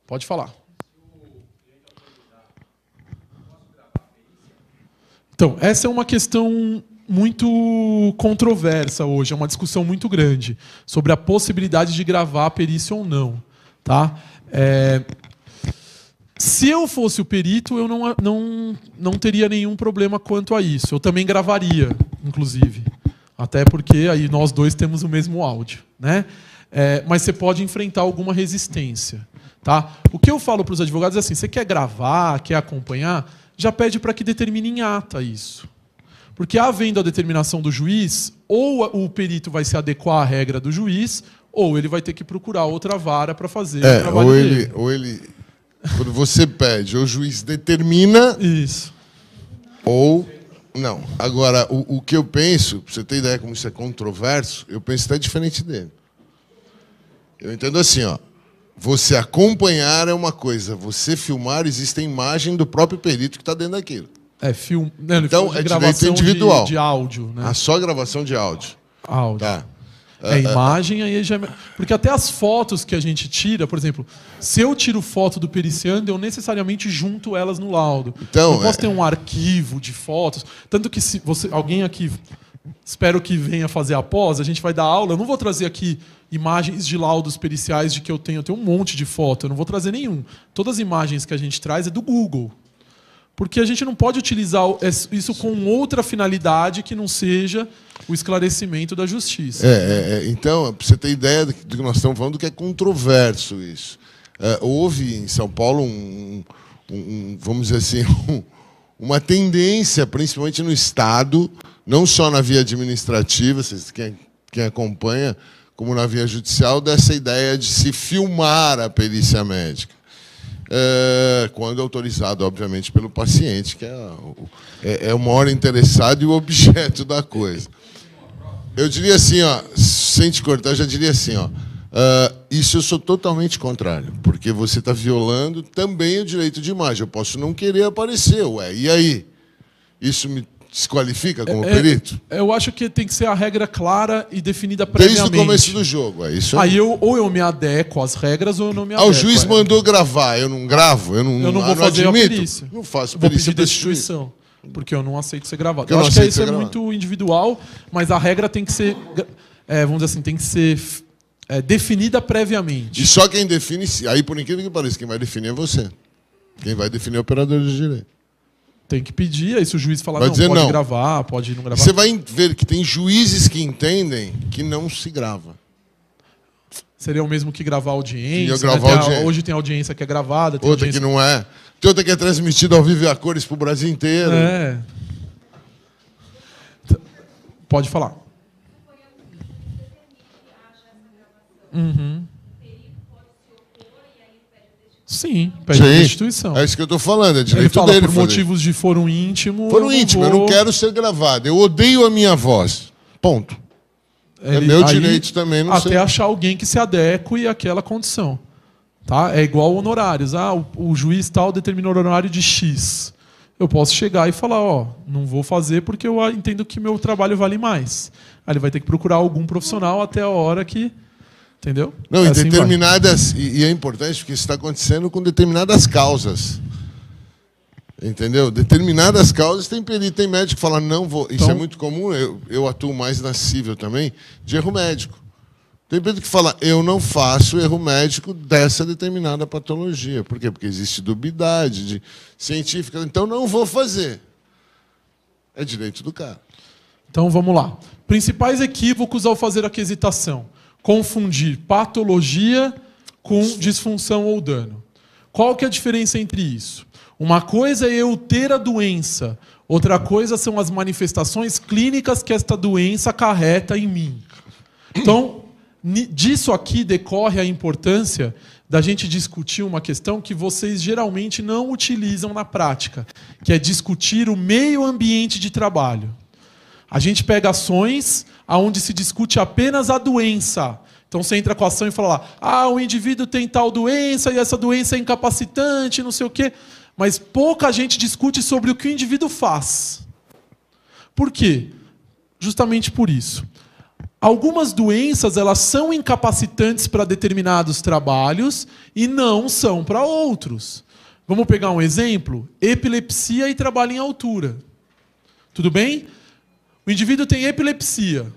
Speaker 1: Pode falar. Então, essa é uma questão muito controversa hoje, é uma discussão muito grande sobre a possibilidade de gravar a perícia ou não. Tá? Se eu fosse o perito, eu não teria nenhum problema quanto a isso. Eu também gravaria, inclusive. Até porque aí nós dois temos o mesmo áudio. Né? Mas você pode enfrentar alguma resistência. Tá? O que eu falo para os advogados é assim, você quer gravar, quer acompanhar, já pede para que determine em ata isso. Porque havendo a determinação do juiz, ou o perito vai se adequar à regra do juiz, ou ele vai ter que procurar outra vara para fazer o trabalho dele.
Speaker 2: Ou ele... Quando você pede, o juiz determina...
Speaker 1: Isso.
Speaker 2: Ou... Não. Agora, o que eu penso, para você ter ideia como isso é controverso, eu penso até diferente dele. Eu entendo assim, ó. Você acompanhar é uma coisa, você filmar, existe a imagem do próprio perito que está dentro daquilo.
Speaker 1: Então,
Speaker 2: é direito individual.
Speaker 1: De áudio. Né?
Speaker 2: Só gravação de áudio.
Speaker 1: Áudio.
Speaker 2: Tá.
Speaker 1: Imagem aí já... Porque até as fotos que a gente tira, por exemplo, se eu tiro foto do periciando, eu necessariamente junto elas no laudo.
Speaker 2: Então,
Speaker 1: eu posso ter um arquivo de fotos. Tanto que se alguém aqui, espero que venha fazer após, a gente vai dar aula, eu não vou trazer aqui imagens de laudos periciais de que eu tenho um monte de foto, eu não vou trazer nenhum. Todas as imagens que a gente traz é do Google. Porque a gente não pode utilizar isso com outra finalidade que não seja o esclarecimento da justiça.
Speaker 2: Então, para você ter ideia do que nós estamos falando, que é controverso isso. Houve em São Paulo, vamos dizer assim, uma tendência, principalmente no Estado, não só na via administrativa, quem acompanha, como na via judicial, dessa ideia de se filmar a perícia médica. Quando autorizado, obviamente, pelo paciente, que é o maior interessado e o objeto da coisa. Eu diria assim, ó, sem te cortar, eu já diria assim, ó, isso eu sou totalmente contrário, porque você está violando também o direito de imagem. Eu posso não querer aparecer, e aí? Isso me desqualifica como perito?
Speaker 1: Eu acho que tem que ser a regra clara e definida previamente.
Speaker 2: Desde o começo do jogo, isso aí.
Speaker 1: Ou eu me adequo às regras ou eu não me adequo.
Speaker 2: O juiz mandou gravar, eu não gravo, eu não
Speaker 1: vou fazer
Speaker 2: admito,
Speaker 1: a perícia.
Speaker 2: Não faço
Speaker 1: vou
Speaker 2: perícia
Speaker 1: pedir destituição, porque eu não aceito ser gravado.
Speaker 2: Eu
Speaker 1: acho que isso
Speaker 2: é
Speaker 1: muito individual, mas a regra tem que ser, vamos dizer assim, tem que ser definida previamente.
Speaker 2: E só quem define, aí por incrível que pareça, quem vai definir é você. Quem vai definir é o operador de direito.
Speaker 1: Tem que pedir, aí se o juiz falar,
Speaker 2: pode
Speaker 1: gravar, pode não gravar.
Speaker 2: Você vai ver que tem juízes que entendem que não se grava.
Speaker 1: Seria o mesmo que gravar audiência. Hoje tem audiência que é gravada. Tem
Speaker 2: outra que não é. Tem outra que é transmitida ao vivo e a cores para o Brasil inteiro.
Speaker 1: Pode falar. Sim, pede destituição.
Speaker 2: É isso que eu estou falando, é direito
Speaker 1: Ele fala,
Speaker 2: dele.
Speaker 1: Por motivos de foro íntimo.
Speaker 2: Eu não quero ser gravado. Eu odeio a minha voz. Ponto. É meu direito também, não sei.
Speaker 1: Até achar alguém que se adeque àquela condição. Tá? É igual honorários. O juiz tal determinou o honorário de X. Eu posso chegar e falar, não vou fazer porque eu entendo que meu trabalho vale mais. Aí ele vai ter que procurar algum profissional até a hora que... Entendeu?
Speaker 2: Não, em determinadas... E é importante porque isso está acontecendo com determinadas causas. Entendeu? Determinadas causas tem médico que fala, não vou... Isso é muito comum, eu atuo mais na cível também, de erro médico. Tem perito que fala, eu não faço erro médico dessa determinada patologia. Por quê? Porque existe dubidade científica, então não vou fazer. É direito do cara.
Speaker 1: Então vamos lá. Principais equívocos ao fazer a quesitação. confundir patologia com disfunção ou dano. Qual que é a diferença entre isso? Uma coisa é eu ter a doença, outra coisa são as manifestações clínicas que esta doença acarreta em mim. Então, disso aqui decorre a importância da gente discutir uma questão que vocês geralmente não utilizam na prática, que é discutir o meio ambiente de trabalho. A gente pega ações onde se discute apenas a doença. Então você entra com a ação e fala lá, o indivíduo tem tal doença e essa doença é incapacitante, não sei o quê. Mas pouca gente discute sobre o que o indivíduo faz. Por quê? Justamente por isso. Algumas doenças elas são incapacitantes para determinados trabalhos e não são para outros. Vamos pegar um exemplo? Epilepsia e trabalho em altura. Tudo bem? O indivíduo tem epilepsia.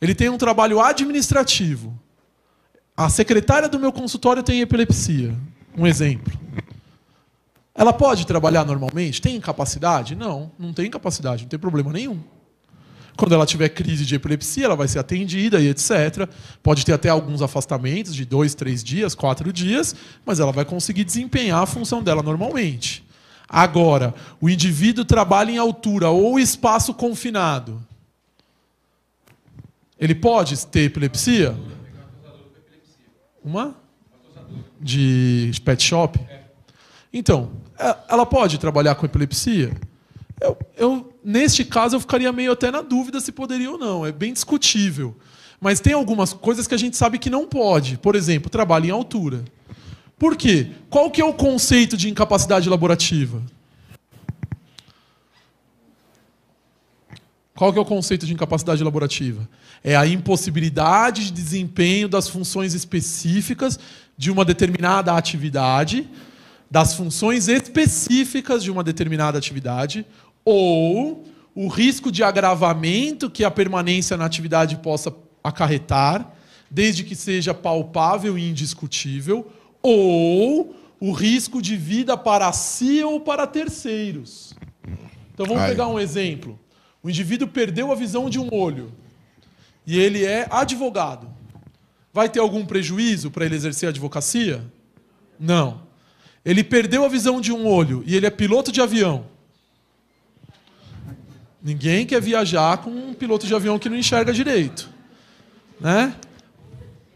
Speaker 1: Ele tem um trabalho administrativo. A secretária do meu consultório tem epilepsia. Um exemplo. Ela pode trabalhar normalmente? Tem incapacidade? Não, não tem incapacidade, não tem problema nenhum. Quando ela tiver crise de epilepsia, ela vai ser atendida e etc. Pode ter até alguns afastamentos de 2, 3 dias, 4 dias, mas ela vai conseguir desempenhar a função dela normalmente. Agora, o indivíduo trabalha em altura ou espaço confinado. Ele pode ter epilepsia? Uma? De pet shop? Então, ela pode trabalhar com epilepsia? Neste caso, eu ficaria meio até na dúvida se poderia ou não. É bem discutível. Mas tem algumas coisas que a gente sabe que não pode. Por exemplo, trabalho em altura. Por quê? Qual que é o conceito de incapacidade laborativa? Qual que é o conceito de incapacidade laborativa? É a impossibilidade de desempenho das funções específicas de uma determinada atividade, das funções específicas de uma determinada atividade, ou o risco de agravamento que a permanência na atividade possa acarretar, desde que seja palpável e indiscutível, ou o risco de vida para si ou para terceiros. Então vamos pegar um exemplo. O indivíduo perdeu a visão de um olho e ele é advogado. Vai ter algum prejuízo para ele exercer a advocacia? Não. Ele perdeu a visão de um olho e ele é piloto de avião. Ninguém quer viajar com um piloto de avião que não enxerga direito, né?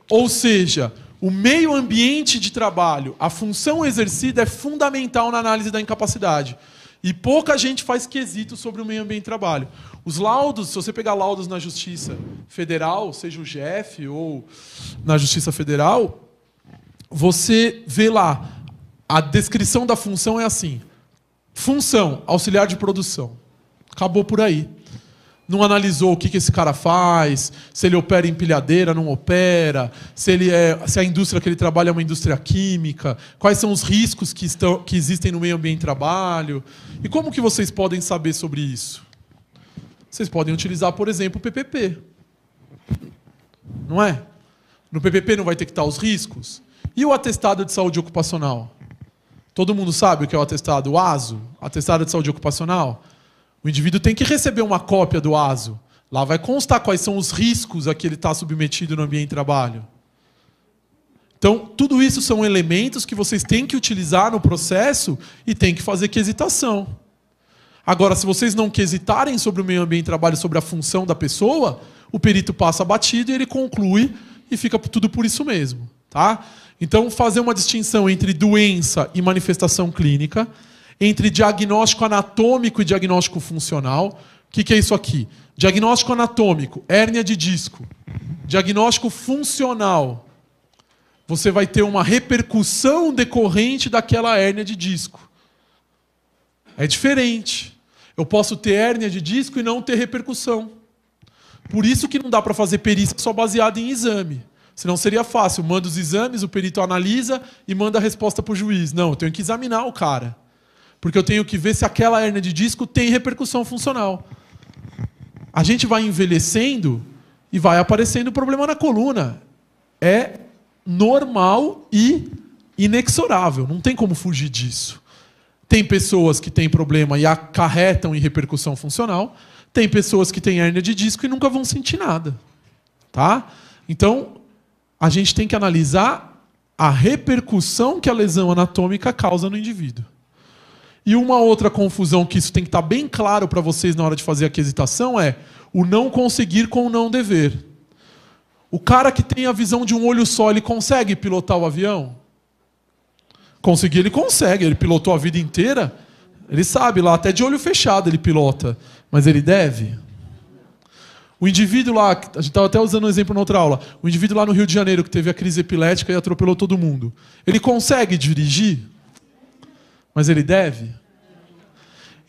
Speaker 1: Ou seja, o meio ambiente de trabalho, a função exercida é fundamental na análise da incapacidade. E pouca gente faz quesito sobre o meio ambiente de trabalho. Os laudos, se você pegar laudos na Justiça Federal, seja o GF ou na Justiça Federal, você vê lá, a descrição da função é assim. Função, auxiliar de produção. Acabou por aí. Não analisou o que esse cara faz, se ele opera em empilhadeira, não opera, se a indústria que ele trabalha é uma indústria química, quais são os riscos que existem no meio ambiente de trabalho. E como que vocês podem saber sobre isso? Vocês podem utilizar, por exemplo, o PPP. Não é? No PPP não vai ter que estar os riscos? E o atestado de saúde ocupacional? Todo mundo sabe o que é o atestado? O ASO, atestado de saúde ocupacional? O indivíduo tem que receber uma cópia do ASO. Lá vai constar quais são os riscos a que ele está submetido no ambiente de trabalho. Então, tudo isso são elementos que vocês têm que utilizar no processo e têm que fazer quesitação. Agora, se vocês não quesitarem sobre o meio ambiente de trabalho, sobre a função da pessoa, o perito passa batido e ele conclui e fica tudo por isso mesmo. Tá? Então, fazer uma distinção entre doença e manifestação clínica, entre diagnóstico anatômico e diagnóstico funcional. O que é isso aqui? Diagnóstico anatômico, hérnia de disco. Diagnóstico funcional. Você vai ter uma repercussão decorrente daquela hérnia de disco. É diferente. Eu posso ter hérnia de disco e não ter repercussão. Por isso que não dá para fazer perícia só baseada em exame. Senão seria fácil. Manda os exames, o perito analisa e manda a resposta para o juiz. Não, eu tenho que examinar o cara. Porque eu tenho que ver se aquela hérnia de disco tem repercussão funcional. A gente vai envelhecendo e vai aparecendo problema na coluna. É normal e inexorável. Não tem como fugir disso. Tem pessoas que têm problema e acarretam em repercussão funcional. Tem pessoas que têm hérnia de disco e nunca vão sentir nada. Tá? Então, a gente tem que analisar a repercussão que a lesão anatômica causa no indivíduo. E uma outra confusão que isso tem que estar bem claro para vocês na hora de fazer a aquisitação é o não conseguir com o não dever. O cara que tem a visão de um olho só, ele consegue pilotar o avião? Conseguir, ele consegue. Ele pilotou a vida inteira. Ele sabe lá, até de olho fechado ele pilota. Mas ele deve? O indivíduo lá, a gente estava até usando um exemplo na outra aula, o indivíduo lá no Rio de Janeiro que teve a crise epilética e atropelou todo mundo. Ele consegue dirigir? Mas ele deve?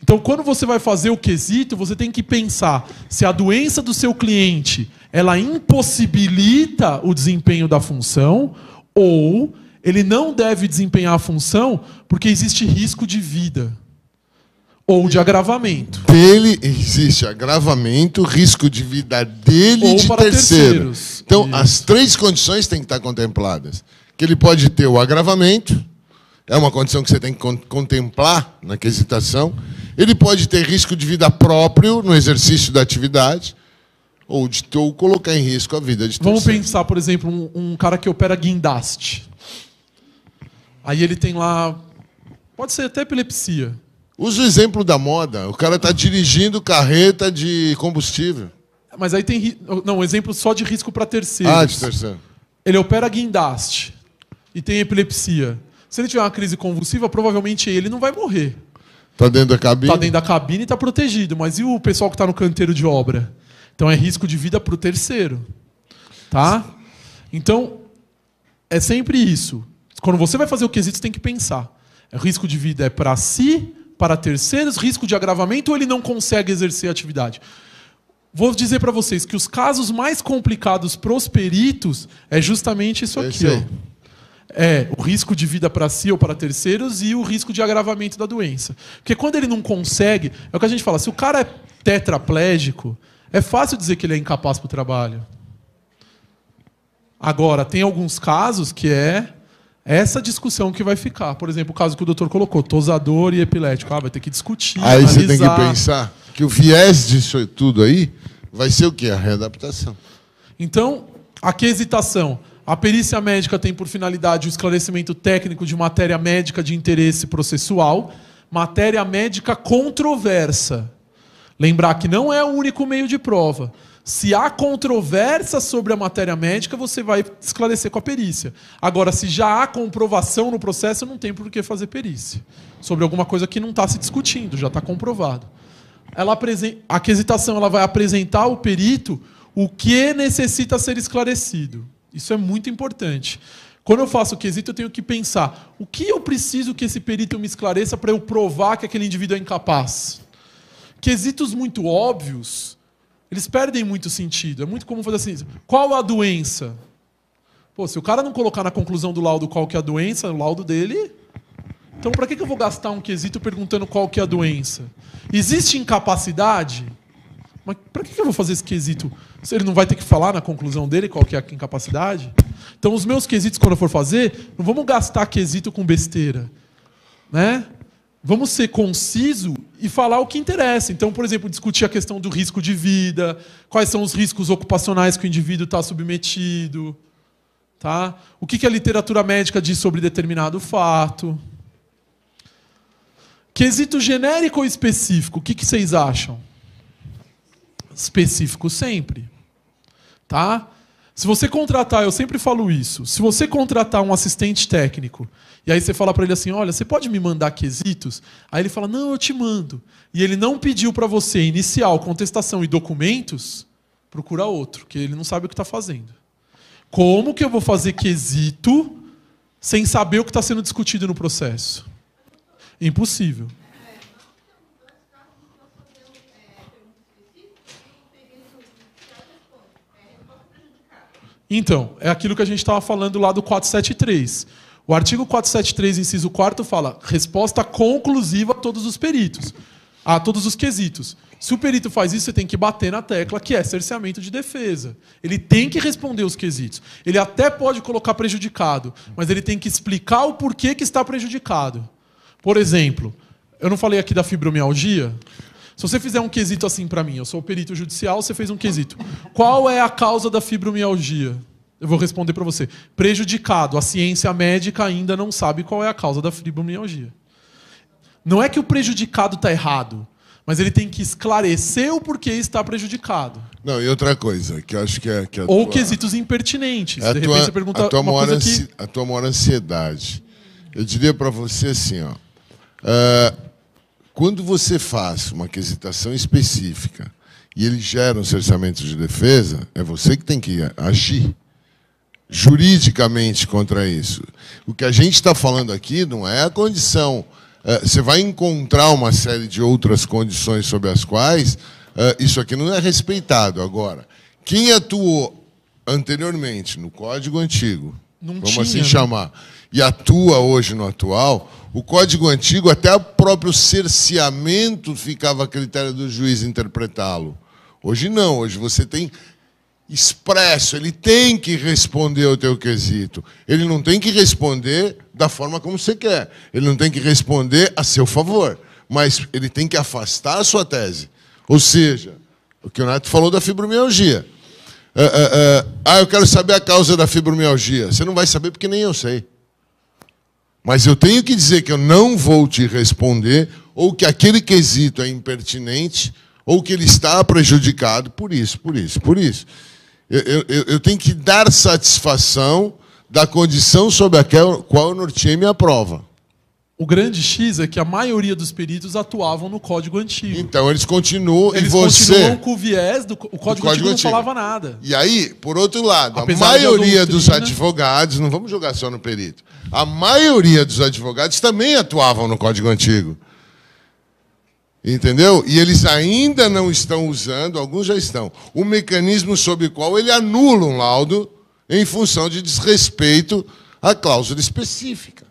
Speaker 1: Então, quando você vai fazer o quesito, você tem que pensar se a doença do seu cliente ela impossibilita o desempenho da função ou ele não deve desempenhar a função porque existe risco de vida ou de agravamento.
Speaker 2: Dele existe agravamento, risco de vida dele
Speaker 1: ou
Speaker 2: de
Speaker 1: para
Speaker 2: terceiro. Então,
Speaker 1: Isso.
Speaker 2: as três condições têm que estar contempladas. Que ele pode ter o agravamento, é uma condição que você tem que contemplar na aquisitação. Ele pode ter risco de vida próprio no exercício da atividade, ou colocar em risco a vida de terceiro.
Speaker 1: Vamos pensar, por exemplo, um cara que opera guindaste. Aí ele tem lá, pode ser até epilepsia.
Speaker 2: Usa o exemplo da moda. O cara está dirigindo carreta de combustível.
Speaker 1: Mas aí tem um exemplo só de risco para terceiros.
Speaker 2: Ah, de terceiro.
Speaker 1: Ele opera guindaste e tem epilepsia. Se ele tiver uma crise convulsiva, provavelmente ele não vai morrer.
Speaker 2: Está dentro da cabine?
Speaker 1: Está dentro da cabine e está protegido. Mas e o pessoal que está no canteiro de obra? Então é risco de vida para o terceiro. Tá? Então, é sempre isso. Quando você vai fazer o quesito, você tem que pensar. Risco de vida é para si, para terceiros, risco de agravamento ou ele não consegue exercer a atividade? Vou dizer para vocês que os casos mais complicados para os peritos é justamente isso aqui. Ó. É o risco de vida para si ou para terceiros e o risco de agravamento da doença. Porque quando ele não consegue, é o que a gente fala, se o cara é tetraplégico, é fácil dizer que ele é incapaz para o trabalho. Agora, tem alguns casos que é essa discussão que vai ficar. Por exemplo, o caso que o doutor colocou, tosador e epilético. Vai ter que discutir,
Speaker 2: aí
Speaker 1: analisar.
Speaker 2: Você tem que pensar que o viés disso tudo aí vai ser o quê? A readaptação.
Speaker 1: Então, a aquisitação. A perícia médica tem por finalidade o esclarecimento técnico de matéria médica de interesse processual, matéria médica controversa. Lembrar que não é o único meio de prova. Se há controvérsia sobre a matéria médica, você vai esclarecer com a perícia. Agora, se já há comprovação no processo, não tem por que fazer perícia. Sobre alguma coisa que não está se discutindo, já está comprovado. A aquisitação ela vai apresentar ao perito o que necessita ser esclarecido. Isso é muito importante. Quando eu faço o quesito, eu tenho que pensar o que eu preciso que esse perito me esclareça para eu provar que aquele indivíduo é incapaz. Quesitos muito óbvios, eles perdem muito sentido. É muito comum fazer assim, qual a doença? Pô, se o cara não colocar na conclusão do laudo qual que é a doença, o laudo dele... Então, para que eu vou gastar um quesito perguntando qual que é a doença? Existe incapacidade? Mas para que eu vou fazer esse quesito? Se ele não vai ter que falar na conclusão dele qual que é a incapacidade? Então, os meus quesitos, quando eu for fazer, não vamos gastar quesito com besteira. Né? Vamos ser conciso e falar o que interessa. Então, por exemplo, discutir a questão do risco de vida, quais são os riscos ocupacionais que o indivíduo está submetido, tá? O que a literatura médica diz sobre determinado fato. Quesito genérico ou específico? O que vocês acham? Específico sempre. Tá? Se você contratar, eu sempre falo isso, se você contratar um assistente técnico, e aí você fala para ele assim, olha, você pode me mandar quesitos? Aí ele fala, não, eu te mando. E ele não pediu para você inicial, contestação e documentos, procura outro, que ele não sabe o que está fazendo. Como que eu vou fazer quesito sem saber o que está sendo discutido no processo? Impossível. Então, é aquilo que a gente estava falando lá do 473. O artigo 473, inciso 4º, fala resposta conclusiva a todos os peritos, a todos os quesitos. Se o perito faz isso, você tem que bater na tecla, que é cerceamento de defesa. Ele tem que responder os quesitos. Ele até pode colocar prejudicado, mas ele tem que explicar o porquê que está prejudicado. Por exemplo, eu não falei aqui da fibromialgia? Se você fizer um quesito assim para mim, eu sou o perito judicial, você fez um quesito. Qual é a causa da fibromialgia? Eu vou responder para você. Prejudicado. A ciência médica ainda não sabe qual é a causa da fibromialgia. Não é que o prejudicado está errado, mas ele tem que esclarecer o porquê está prejudicado.
Speaker 2: Não, e outra coisa, que eu acho que é...
Speaker 1: Ou quesitos impertinentes. De repente você pergunta
Speaker 2: a tua
Speaker 1: uma coisa que...
Speaker 2: A tua maior ansiedade. Eu diria para você assim, ó, quando você faz uma quesitação específica e ele gera um cerceamento de defesa, é você que tem que agir juridicamente contra isso. O que a gente está falando aqui não é a condição... Você vai encontrar uma série de outras condições sobre as quais isso aqui não é respeitado. Agora, quem atuou anteriormente no Código Antigo, vamos assim chamar, e atua hoje no atual, o Código Antigo, até o próprio cerceamento ficava a critério do juiz interpretá-lo. Hoje não, hoje você tem expresso, ele tem que responder ao teu quesito. Ele não tem que responder da forma como você quer. Ele não tem que responder a seu favor. Mas ele tem que afastar a sua tese. Ou seja, o que o Neto falou da fibromialgia. Eu quero saber a causa da fibromialgia. Você não vai saber porque nem eu sei. Mas eu tenho que dizer que eu não vou te responder, ou que aquele quesito é impertinente, ou que ele está prejudicado por isso. Eu tenho que dar satisfação da condição sobre a qual eu norteei minha prova.
Speaker 1: O grande X é que a maioria dos peritos atuavam no Código Antigo.
Speaker 2: Então, eles continuam...
Speaker 1: Eles continuam com o viés do Código Antigo, não falava nada.
Speaker 2: E aí, por outro lado,
Speaker 1: apesar
Speaker 2: a maioria dos advogados, não vamos jogar só no perito, a maioria dos advogados também atuavam no Código Antigo. Entendeu? E eles ainda não estão usando, alguns já estão, o mecanismo sob o qual ele anula um laudo em função de desrespeito à cláusula específica.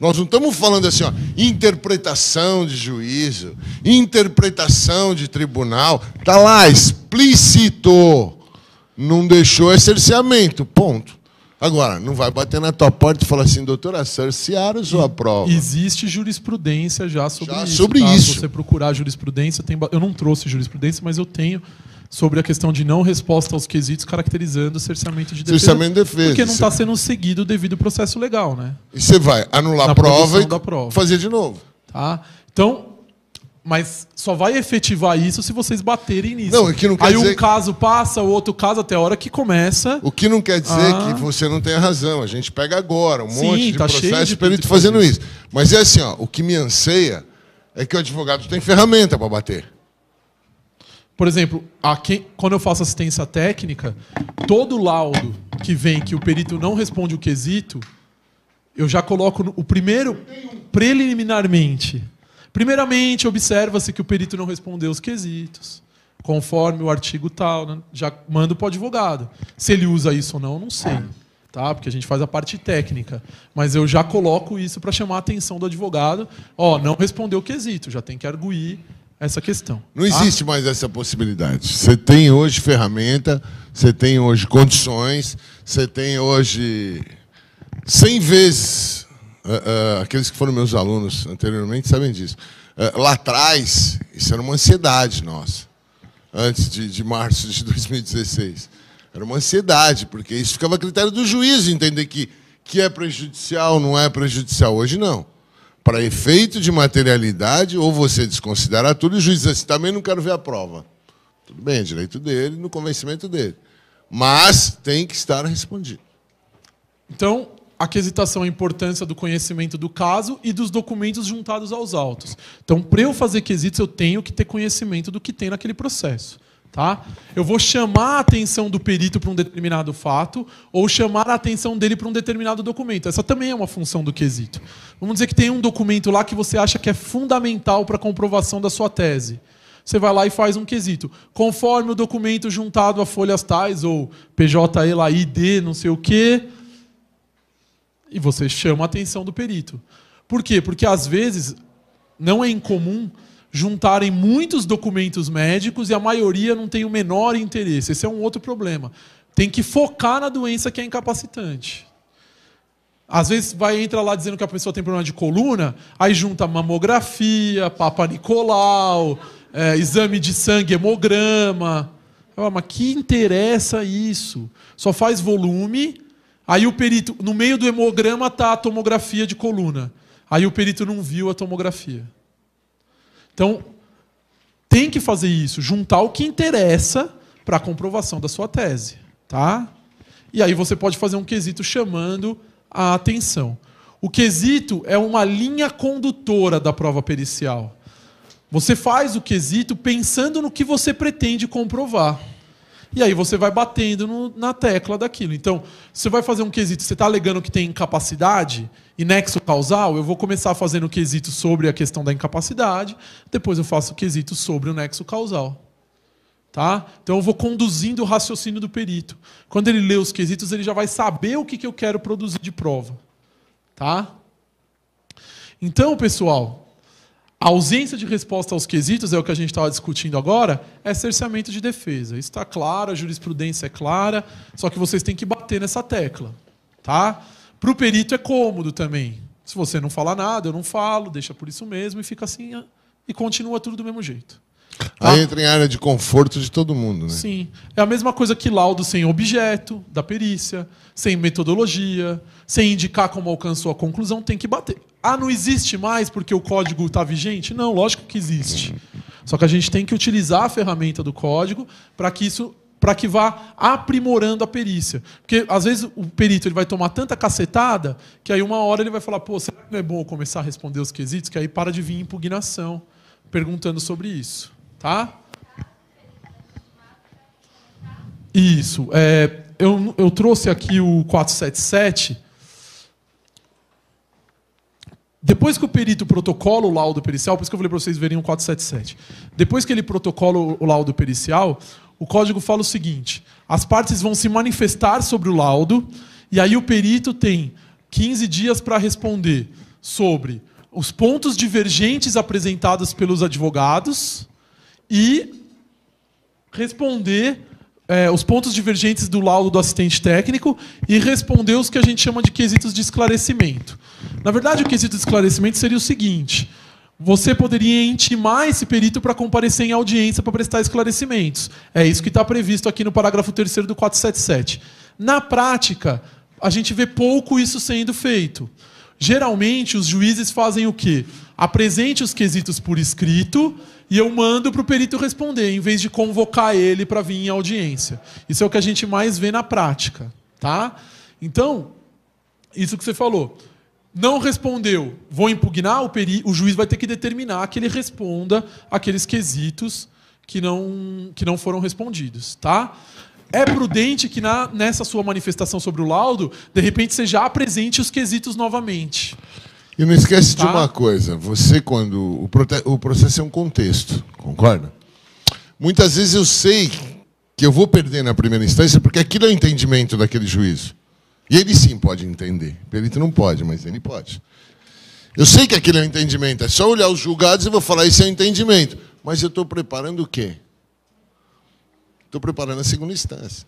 Speaker 2: Nós não estamos falando assim, ó, interpretação de juízo, interpretação de tribunal. Está lá, explícito. Não deixou cerceamento, ponto. Agora, não vai bater na tua porta e falar assim, doutora, cercearam sua prova.
Speaker 1: Existe jurisprudência já sobre isso.
Speaker 2: Sobre isso.
Speaker 1: Se você procurar jurisprudência, eu não trouxe jurisprudência, mas eu tenho sobre a questão de não resposta aos quesitos caracterizando o cerceamento de defesa.
Speaker 2: Cerceamento de defesa.
Speaker 1: Porque não está sendo seguido o devido processo legal, né?
Speaker 2: E você vai anular a prova e fazer de novo.
Speaker 1: Tá? Então, mas só vai efetivar isso se vocês baterem nisso.
Speaker 2: Não, o que não quer
Speaker 1: aí
Speaker 2: dizer...
Speaker 1: um caso passa, o outro caso até a hora que começa...
Speaker 2: O que não quer dizer que você não tenha razão. A gente pega agora monte de
Speaker 1: tá
Speaker 2: processo de perito fazendo isso. Mas é assim, ó, o que me anseia é que o advogado tem ferramenta para bater.
Speaker 1: Por exemplo, quando eu faço assistência técnica, todo laudo que vem que o perito não responde o quesito, eu já coloco o primeiro preliminarmente. Primeiramente, observa-se que o perito não respondeu os quesitos, conforme o artigo tal, né? Já mando para o advogado. Se ele usa isso ou não, eu não sei, tá? Porque a gente faz a parte técnica. Mas eu já coloco isso para chamar a atenção do advogado. Ó, não respondeu o quesito, já tem que arguir essa questão.
Speaker 2: Não existe mais essa possibilidade. Você tem hoje ferramenta, você tem hoje condições, você tem hoje 100 vezes... aqueles que foram meus alunos anteriormente sabem disso. Lá atrás, isso era uma ansiedade nossa, antes de março de 2016. Era uma ansiedade, porque isso ficava a critério do juiz entender que é prejudicial, não é prejudicial. Hoje, não. Para efeito de materialidade, ou você desconsidera tudo, e o juiz diz assim, também não quero ver a prova. Tudo bem, é direito dele, no convencimento dele. Mas tem que estar respondido.
Speaker 1: Então, a quesitação é a importância do conhecimento do caso e dos documentos juntados aos autos. Então, para eu fazer quesitos, eu tenho que ter conhecimento do que tem naquele processo. Tá? Eu vou chamar a atenção do perito para um determinado fato ou chamar a atenção dele para um determinado documento. Essa também é uma função do quesito. Vamos dizer que tem um documento lá que você acha que é fundamental para a comprovação da sua tese. Você vai lá e faz um quesito. Conforme o documento juntado a folhas tais, ou PJE lá, ID, não sei o quê, e você chama a atenção do perito. Por quê? Porque, às vezes, não é incomum juntarem muitos documentos médicos e a maioria não tem o menor interesse. Esse é um outro problema. Tem que focar na doença que é incapacitante. Às vezes entra lá dizendo que a pessoa tem problema de coluna, aí junta mamografia, Papa Nicolau, exame de sangue, hemograma. Mas que interessa isso? Só faz volume, aí o perito, no meio do hemograma está a tomografia de coluna. Aí o perito não viu a tomografia. Então, tem que fazer isso, juntar o que interessa para a comprovação da sua tese. Tá? E aí você pode fazer um quesito chamando a atenção. O quesito é uma linha condutora da prova pericial. Você faz o quesito pensando no que você pretende comprovar. E aí você vai batendo na tecla daquilo. Então, você vai fazer um quesito, você está alegando que tem incapacidade e nexo causal, eu vou começar fazendo o quesito sobre a questão da incapacidade, depois eu faço o quesito sobre o nexo causal. Tá? Então eu vou conduzindo o raciocínio do perito. Quando ele lê os quesitos, ele já vai saber o que eu quero produzir de prova. Tá? Então, pessoal, a ausência de resposta aos quesitos, é o que a gente estava discutindo agora, é cerceamento de defesa. Isso está claro, a jurisprudência é clara, só que vocês têm que bater nessa tecla. Tá? Para o perito é cômodo também. Se você não falar nada, eu não falo, deixa por isso mesmo e fica assim e continua tudo do mesmo jeito. Tá?
Speaker 2: Aí entra em área de conforto de todo mundo, né?
Speaker 1: Sim. É a mesma coisa que laudo sem objeto da perícia, sem metodologia, sem indicar como alcançou a conclusão, tem que bater. Ah, não existe mais porque o código está vigente? Não, lógico que existe. Só que a gente tem que utilizar a ferramenta do código para que vá aprimorando a perícia. Porque, às vezes, o perito ele vai tomar tanta cacetada que aí uma hora ele vai falar, pô, será que não é bom eu começar a responder os quesitos? Que aí para de vir impugnação perguntando sobre isso. Tá? Isso. Eu trouxe aqui o 477. Depois que o perito protocola o laudo pericial, por isso que eu falei para vocês verem o 477. Depois que ele protocola o laudo pericial, o código fala o seguinte: as partes vão se manifestar sobre o laudo, e aí o perito tem 15 dias para responder sobre os pontos divergentes apresentados pelos advogados e responder os pontos divergentes do laudo do assistente técnico e responder os que a gente chama de quesitos de esclarecimento. Na verdade, o quesito de esclarecimento seria o seguinte: você poderia intimar esse perito para comparecer em audiência para prestar esclarecimentos. É isso que está previsto aqui no parágrafo 3º do 477. Na prática, a gente vê pouco isso sendo feito. Geralmente, os juízes fazem o quê? Apresente os quesitos por escrito e eu mando para o perito responder, em vez de convocar ele para vir em audiência. Isso é o que a gente mais vê na prática. Tá? Então, isso que você falou. Não respondeu, vou impugnar, o juiz vai ter que determinar que ele responda aqueles quesitos que não foram respondidos. Tá? É prudente que nessa sua manifestação sobre o laudo, de repente, você já apresente os quesitos novamente.
Speaker 2: E não esquece de uma coisa, você quando o processo é um contexto, concorda? Muitas vezes eu sei que eu vou perder na primeira instância porque aquilo é o entendimento daquele juízo. E ele sim pode entender. O perito não pode, mas ele pode. Eu sei que aquilo é o entendimento, é só olhar os julgados e vou falar, isso é o entendimento. Mas eu estou preparando o quê? Estou preparando a segunda instância.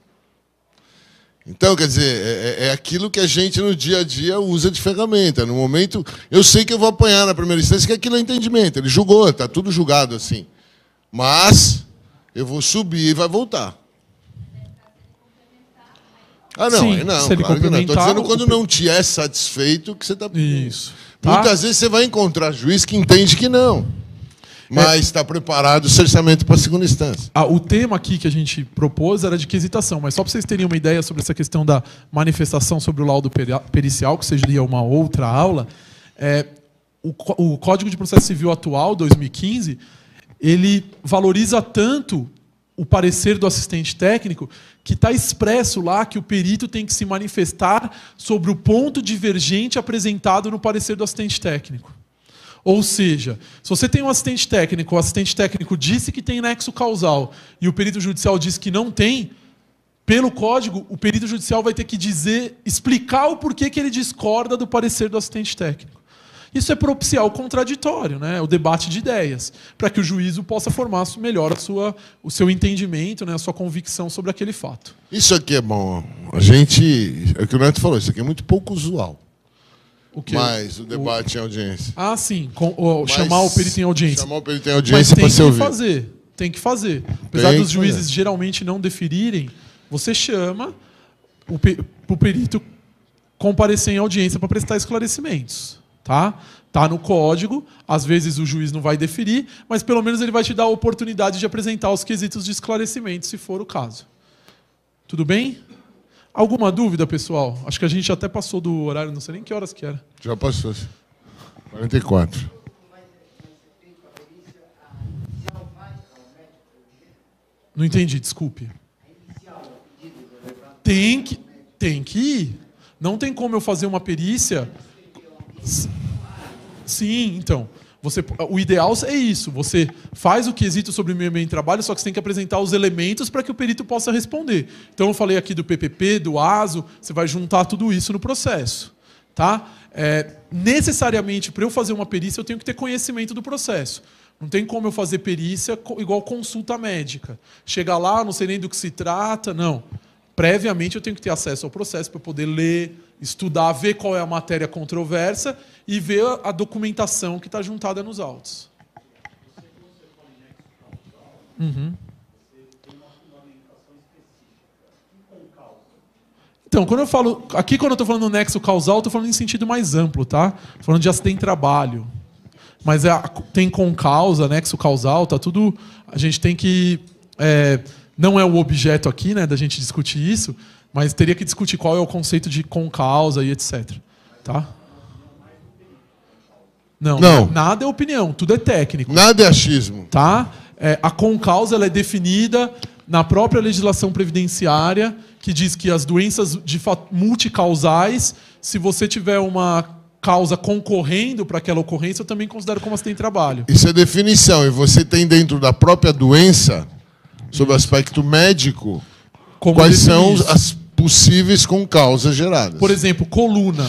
Speaker 2: Então, quer dizer, é aquilo que a gente no dia a dia usa de ferramenta. No momento, eu sei que eu vou apanhar na primeira instância, que aquilo é entendimento. Ele julgou, está tudo julgado assim. Mas eu vou subir e vai voltar. Ah, não,
Speaker 1: sim,
Speaker 2: não,
Speaker 1: se ele
Speaker 2: claro que não. Estou dizendo quando não te é satisfeito que você está...
Speaker 1: Isso.
Speaker 2: Muitas vezes você vai encontrar juiz que entende que não. Mas está preparado o cerceamento para a segunda instância.
Speaker 1: O tema aqui que a gente propôs era de quesitação, mas só para vocês terem uma ideia sobre essa questão da manifestação sobre o laudo pericial, que seria uma outra aula, o Código de Processo Civil atual, 2015, ele valoriza tanto o parecer do assistente técnico que está expresso lá que o perito tem que se manifestar sobre o ponto divergente apresentado no parecer do assistente técnico. Ou seja, se você tem um assistente técnico, o assistente técnico disse que tem nexo causal e o perito judicial disse que não tem, pelo código, o perito judicial vai ter que explicar o porquê que ele discorda do parecer do assistente técnico. Isso é propiciar o contraditório, né? O debate de ideias, para que o juízo possa formar melhor o seu entendimento, né? A sua convicção sobre aquele fato.
Speaker 2: Isso aqui é bom. É o que o Neto falou, isso aqui é muito pouco usual. Mas o debate em audiência.
Speaker 1: Ah, sim. Chamar o perito em audiência.
Speaker 2: Chamar o perito em audiência para ser ouvido.
Speaker 1: Mas tem que fazer. tem que fazer. Apesar dos juízes geralmente não deferirem, você chama o perito comparecer em audiência para prestar esclarecimentos. Tá no código, às vezes o juiz não vai deferir, mas pelo menos ele vai te dar a oportunidade de apresentar os quesitos de esclarecimento, se for o caso. Tudo bem? Alguma dúvida, pessoal? Acho que a gente até passou do horário, não sei nem que horas que era.
Speaker 2: Já passou. 44.
Speaker 1: Não entendi, desculpe. Tem que ir. Não tem como eu fazer uma perícia... Sim, então. O ideal é isso. Você faz o quesito sobre o meio ambiente de trabalho, só que você tem que apresentar os elementos para que o perito possa responder. Então, eu falei aqui do PPP, do ASO, você vai juntar tudo isso no processo. Tá? Necessariamente, para eu fazer uma perícia, eu tenho que ter conhecimento do processo. Não tem como eu fazer perícia igual consulta médica. Chegar lá, não sei nem do que se trata, não. Previamente, eu tenho que ter acesso ao processo para poder ler, estudar, ver qual é a matéria controversa e ver a documentação que está juntada nos autos. Uhum. Então, quando eu falo... Aqui, quando eu estou falando no nexo causal, estou falando em sentido mais amplo, tá? Falando de acidente de trabalho. Mas tem concausa, nexo causal, tá tudo... A gente tem que... não é o objeto aqui, né, da gente discutir isso, mas teria que discutir qual é o conceito de concausa e etc. Tá? Não, nada é opinião, tudo é técnico.
Speaker 2: Nada é achismo.
Speaker 1: Tá? A concausa ela é definida na própria legislação previdenciária, que diz que as doenças multicausais, se você tiver uma causa concorrendo para aquela ocorrência, eu também considero como acidente de trabalho.
Speaker 2: Isso é definição, e você tem dentro da própria doença, sob o aspecto médico, quais são as possíveis concausas geradas.
Speaker 1: Por exemplo, coluna.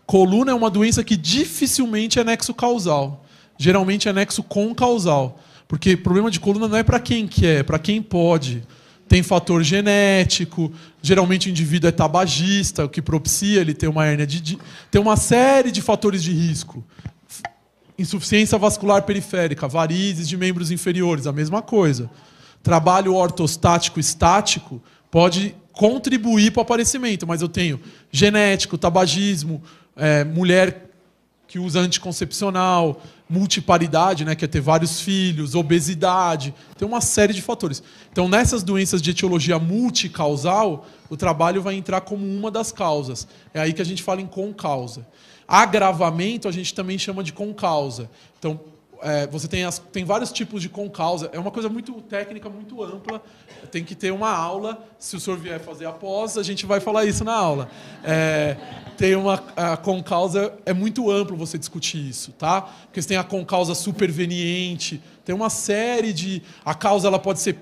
Speaker 1: Coluna é uma doença que dificilmente é nexo causal. Geralmente é nexo concausal. Porque problema de coluna não é para quem quer, é para quem pode. Tem fator genético, geralmente o indivíduo é tabagista, o que propicia ele ter uma hérnia tem uma série de fatores de risco. Insuficiência vascular periférica, varizes de membros inferiores, a mesma coisa. Trabalho ortostático estático pode contribuir para o aparecimento, mas eu tenho genético, tabagismo, mulher que usa anticoncepcional, multiparidade, né, que é ter vários filhos, obesidade, tem uma série de fatores. Então, nessas doenças de etiologia multicausal, o trabalho vai entrar como uma das causas. É aí que a gente fala em concausa. Agravamento a gente também chama de concausa. Então, você tem vários tipos de concausa. É uma coisa muito técnica, muito ampla. Tem que ter uma aula. Se o senhor vier fazer após, a gente vai falar isso na aula. A concausa é muito amplo você discutir isso, tá? Porque você tem a concausa superveniente. Tem uma série de... A causa ela pode ser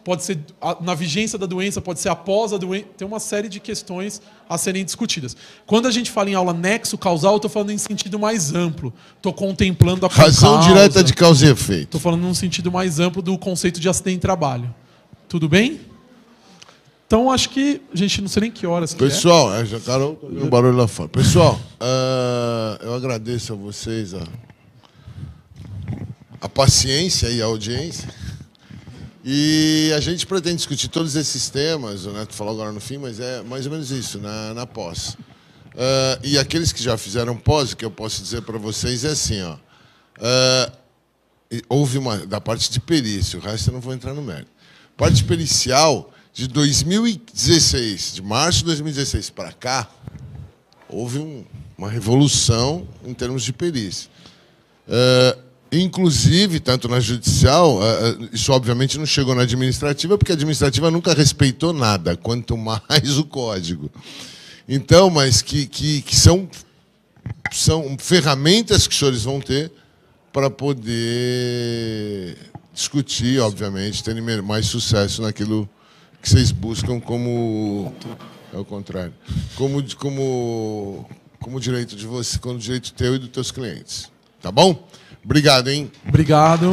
Speaker 1: pode ser na vigência da doença, pode ser após a doença. Tem uma série de questões a serem discutidas. Quando a gente fala em aula nexo causal, eu estou falando em sentido mais amplo. Estou contemplando a
Speaker 2: razão direta de causa e efeito.
Speaker 1: Estou falando num sentido mais amplo do conceito de acidente de trabalho. Tudo bem? Então, acho que a gente não sei nem que horas.
Speaker 2: Pessoal, já Carol, um barulho lá fora. Pessoal, eu agradeço a vocês a paciência e a audiência. E a gente pretende discutir todos esses temas, o Neto falou agora no fim, mas é mais ou menos isso, na pós. E aqueles que já fizeram pós, o que eu posso dizer para vocês é assim, ó. Houve da parte de perícia, o resto eu não vou entrar no mérito. Parte pericial, de 2016, de março de 2016 para cá, houve uma revolução em termos de perícia. Inclusive, tanto na judicial, isso obviamente não chegou na administrativa, porque a administrativa nunca respeitou nada, quanto mais o código. Então, mas que são ferramentas que os senhores vão ter para poder discutir, obviamente, terem mais sucesso naquilo que vocês buscam como... É o contrário. Como direito de você, como direito teu e dos teus clientes. Tá bom? Obrigado, hein?
Speaker 1: Obrigado.